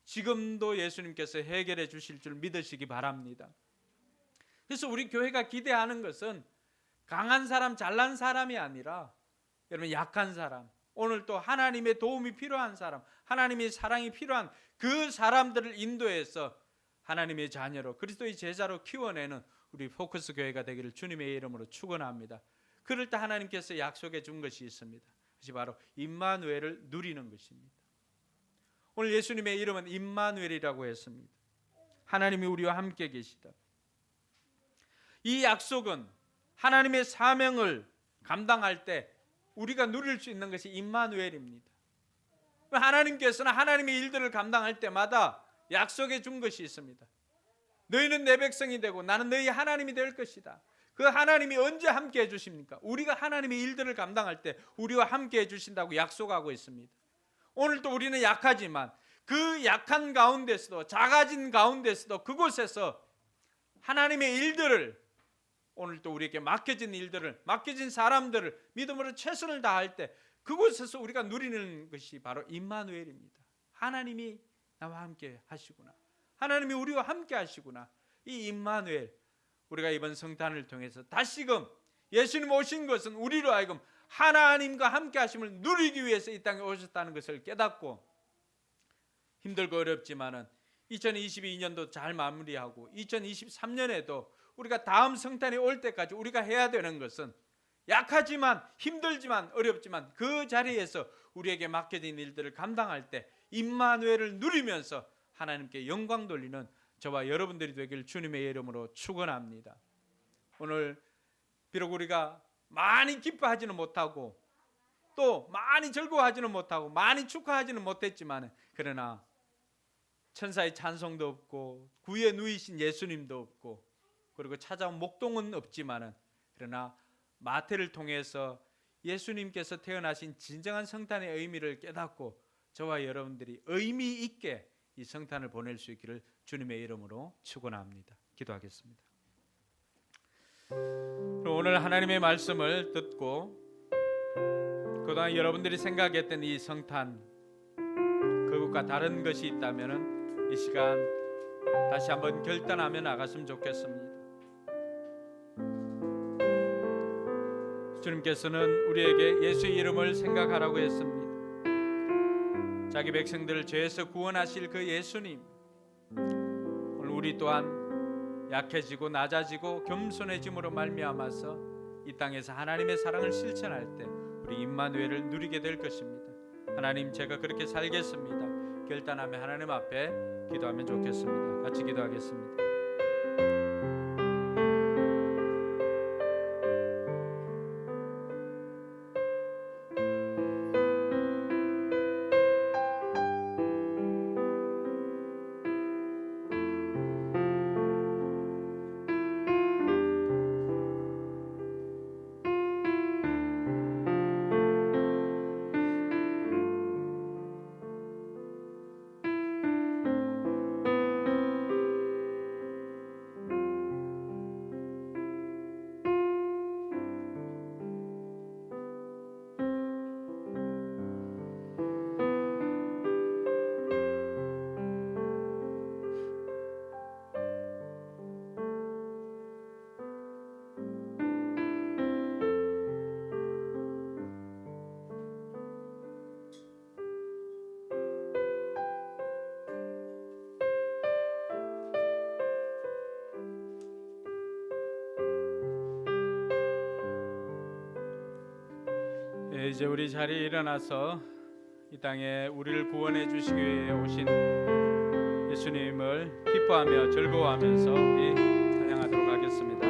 지금도 예수님께서 해결해 주실 줄 믿으시기 바랍니다. 그래서 우리 교회가 기대하는 것은 강한 사람, 잘난 사람이 아니라 여러분 약한 사람, 오늘 또 하나님의 도움이 필요한 사람, 하나님의 사랑이 필요한 그 사람들을 인도해서 하나님의 자녀로 그리스도의 제자로 키워내는 우리 포커스 교회가 되기를 주님의 이름으로 축원합니다. 그럴 때 하나님께서 약속해 준 것이 있습니다. 그것이 바로 임마누엘을 누리는 것입니다. 오늘 예수님의 이름은 임마누엘이라고 했습니다. 하나님이 우리와 함께 계시다. 이 약속은 하나님의 사명을 감당할 때 우리가 누릴 수 있는 것이 임마누엘입니다. 하나님께서는 하나님의 일들을 감당할 때마다 약속해 준 것이 있습니다. 너희는 내 백성이 되고 나는 너희 하나님이 될 것이다. 그 하나님이 언제 함께 해주십니까? 우리가 하나님의 일들을 감당할 때 우리와 함께 해주신다고 약속하고 있습니다. 오늘도 우리는 약하지만 그 약한 가운데서도, 작아진 가운데서도 그곳에서 하나님의 일들을, 오늘도 우리에게 맡겨진 일들을, 맡겨진 사람들을 믿음으로 최선을 다할 때 그곳에서 우리가 누리는 것이 바로 임마누엘입니다. 하나님이 나와 함께 하시구나. 하나님이 우리와 함께 하시구나. 이 임마누엘, 우리가 이번 성탄을 통해서 다시금 예수님 오신 것은 우리로 하여금 하나님과 함께 하심을 누리기 위해서 이 땅에 오셨다는 것을 깨닫고, 힘들고 어렵지만은 2022년도 잘 마무리하고 2023년에도 우리가 다음 성탄이 올 때까지 우리가 해야 되는 것은, 약하지만 힘들지만 어렵지만 그 자리에서 우리에게 맡겨진 일들을 감당할 때 임마누엘을 누리면서 하나님께 영광 돌리는 저와 여러분들이 되길 주님의 이름으로 축원합니다. 오늘 비록 우리가 많이 기뻐하지는 못하고 또 많이 즐거워하지는 못하고 많이 축하하지는 못했지만, 그러나 천사의 찬송도 없고 구에 누이신 예수님도 없고 그리고 찾아온 목동은 없지만은, 그러나 마태를 통해서 예수님께서 태어나신 진정한 성탄의 의미를 깨닫고 저와 여러분들이 의미 있게 이 성탄을 보낼 수 있기를 주님의 이름으로 축원합니다. 기도하겠습니다. 오늘 하나님의 말씀을 듣고 그동안 여러분들이 생각했던 이 성탄, 그것과 다른 것이 있다면 이 시간 다시 한번 결단하며 나갔으면 좋겠습니다. 주님께서는 우리에게 예수의 이름을 생각하라고 했습니다. 자기 백성들을 죄에서 구원하실 그 예수님, 오늘 우리 또한 약해지고 낮아지고 겸손해짐으로 말미암아서 이 땅에서 하나님의 사랑을 실천할 때 우리 임마누엘을 누리게 될 것입니다. 하나님, 제가 그렇게 살겠습니다. 결단하며 하나님 앞에 기도하면 좋겠습니다. 같이 기도하겠습니다. 이제 우리 자리에 일어나서 이 땅에 우리를 구원해 주시기 위해 오신 예수님을 기뻐하며 즐거워하면서 우리 찬양하도록 하겠습니다.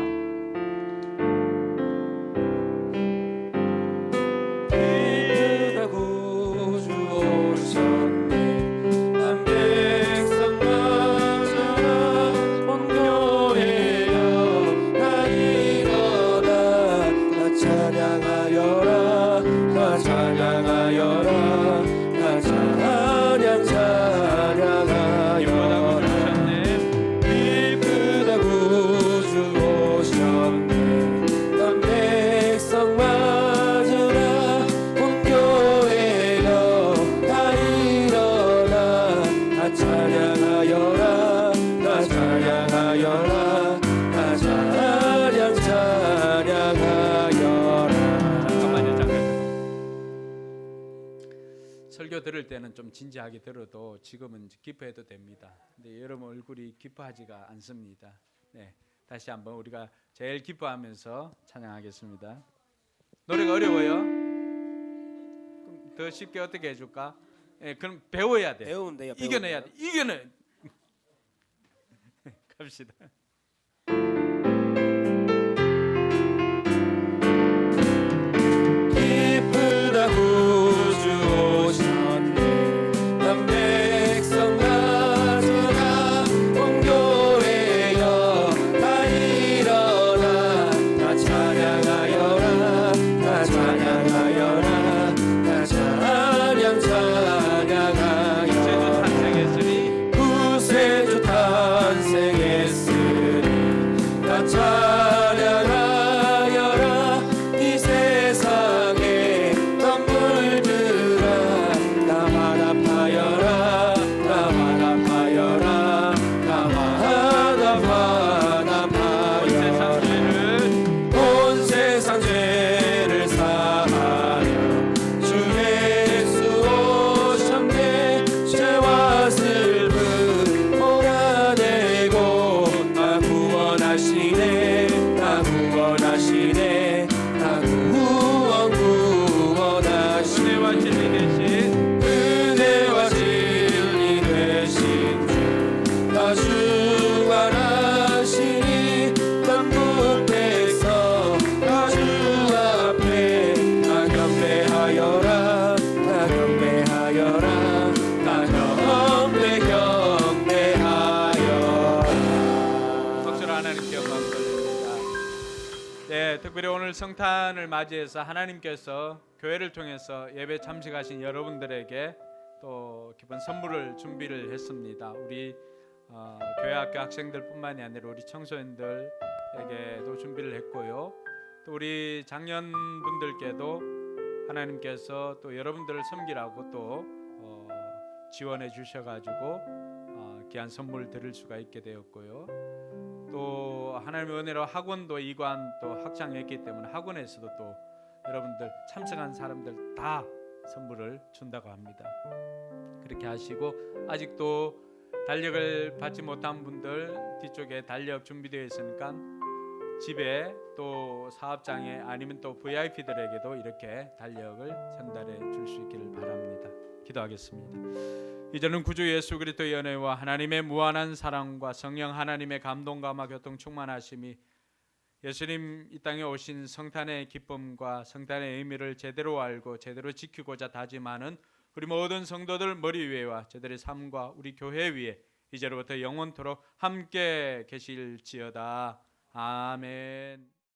기쁘다 구주 오셨네, 난 백성 맞으라 온 교회여 다 일어나 다 찬양하여라, 다 찬양하여라, 다 찬양 찬양하여라. 기쁘다 구주 오셨네, 난 백성 맞으라 온 교회여 다 일어나 다 찬양하여라, 다 찬양하여라, 다 찬양 찬양하여라. 잠깐만요, 잠깐. 설교 들을 때는 좀 진지하게 들어도 지금은 기뻐해도 됩니다. 근데 여러분 얼굴이 기뻐하지가 않습니다. 네, 다시 한번 우리가 제일 기뻐하면서 찬양하겠습니다. 노래가 어려워요? 그럼 더 쉽게 어떻게 해줄까? 네, 그럼 배워야 돼. 배운대요. 이겨내야 돼. 이겨내. 갑시다. 기쁘다 구주 오셨네, 난 백성 맞으라 온 교회여 다 일어나 다 찬양하여라, 다 찬양하여라, 다 찬양 찬양하여라. 제주 탄생했으니 구세주 탄생했으니 오늘 성탄을 맞이해서 하나님께서 교회를 통해서 예배 참석하신 여러분들에게 또 기쁜 선물을 준비를 했습니다. 우리 교회 학교 학생들뿐만이 아니라 우리 청소년들에게도 준비를 했고요. 또 우리 장년분들께도 하나님께서 또 여러분들을 섬기라고 또 지원해 주셔가지고 귀한 선물 드릴 수가 있게 되었고요. 또 하나님의 은혜로 학원도 이관 또 확장했기 때문에 학원에서도 또 여러분들 참석한 사람들 다 선물을 준다고 합니다. 그렇게 하시고 아직도 달력을 받지 못한 분들 뒤쪽에 달력 준비되어 있으니까 집에 또 사업장에 아니면 또 VIP들에게도 이렇게 달력을 전달해 줄 수 있기를 바랍니다. 기도하겠습니다. 이제는 구주 예수 그리스도의 은혜와 하나님의 무한한 사랑과 성령 하나님의 감동감화 교통 충만하심이 예수님 이 땅에 오신 성탄의 기쁨과 성탄의 의미를 제대로 알고 제대로 지키고자 다짐하는 우리 모든 성도들 머리 위에와 저들의 삶과 우리 교회 위에 이제로부터 영원토록 함께 계실지어다. 아멘.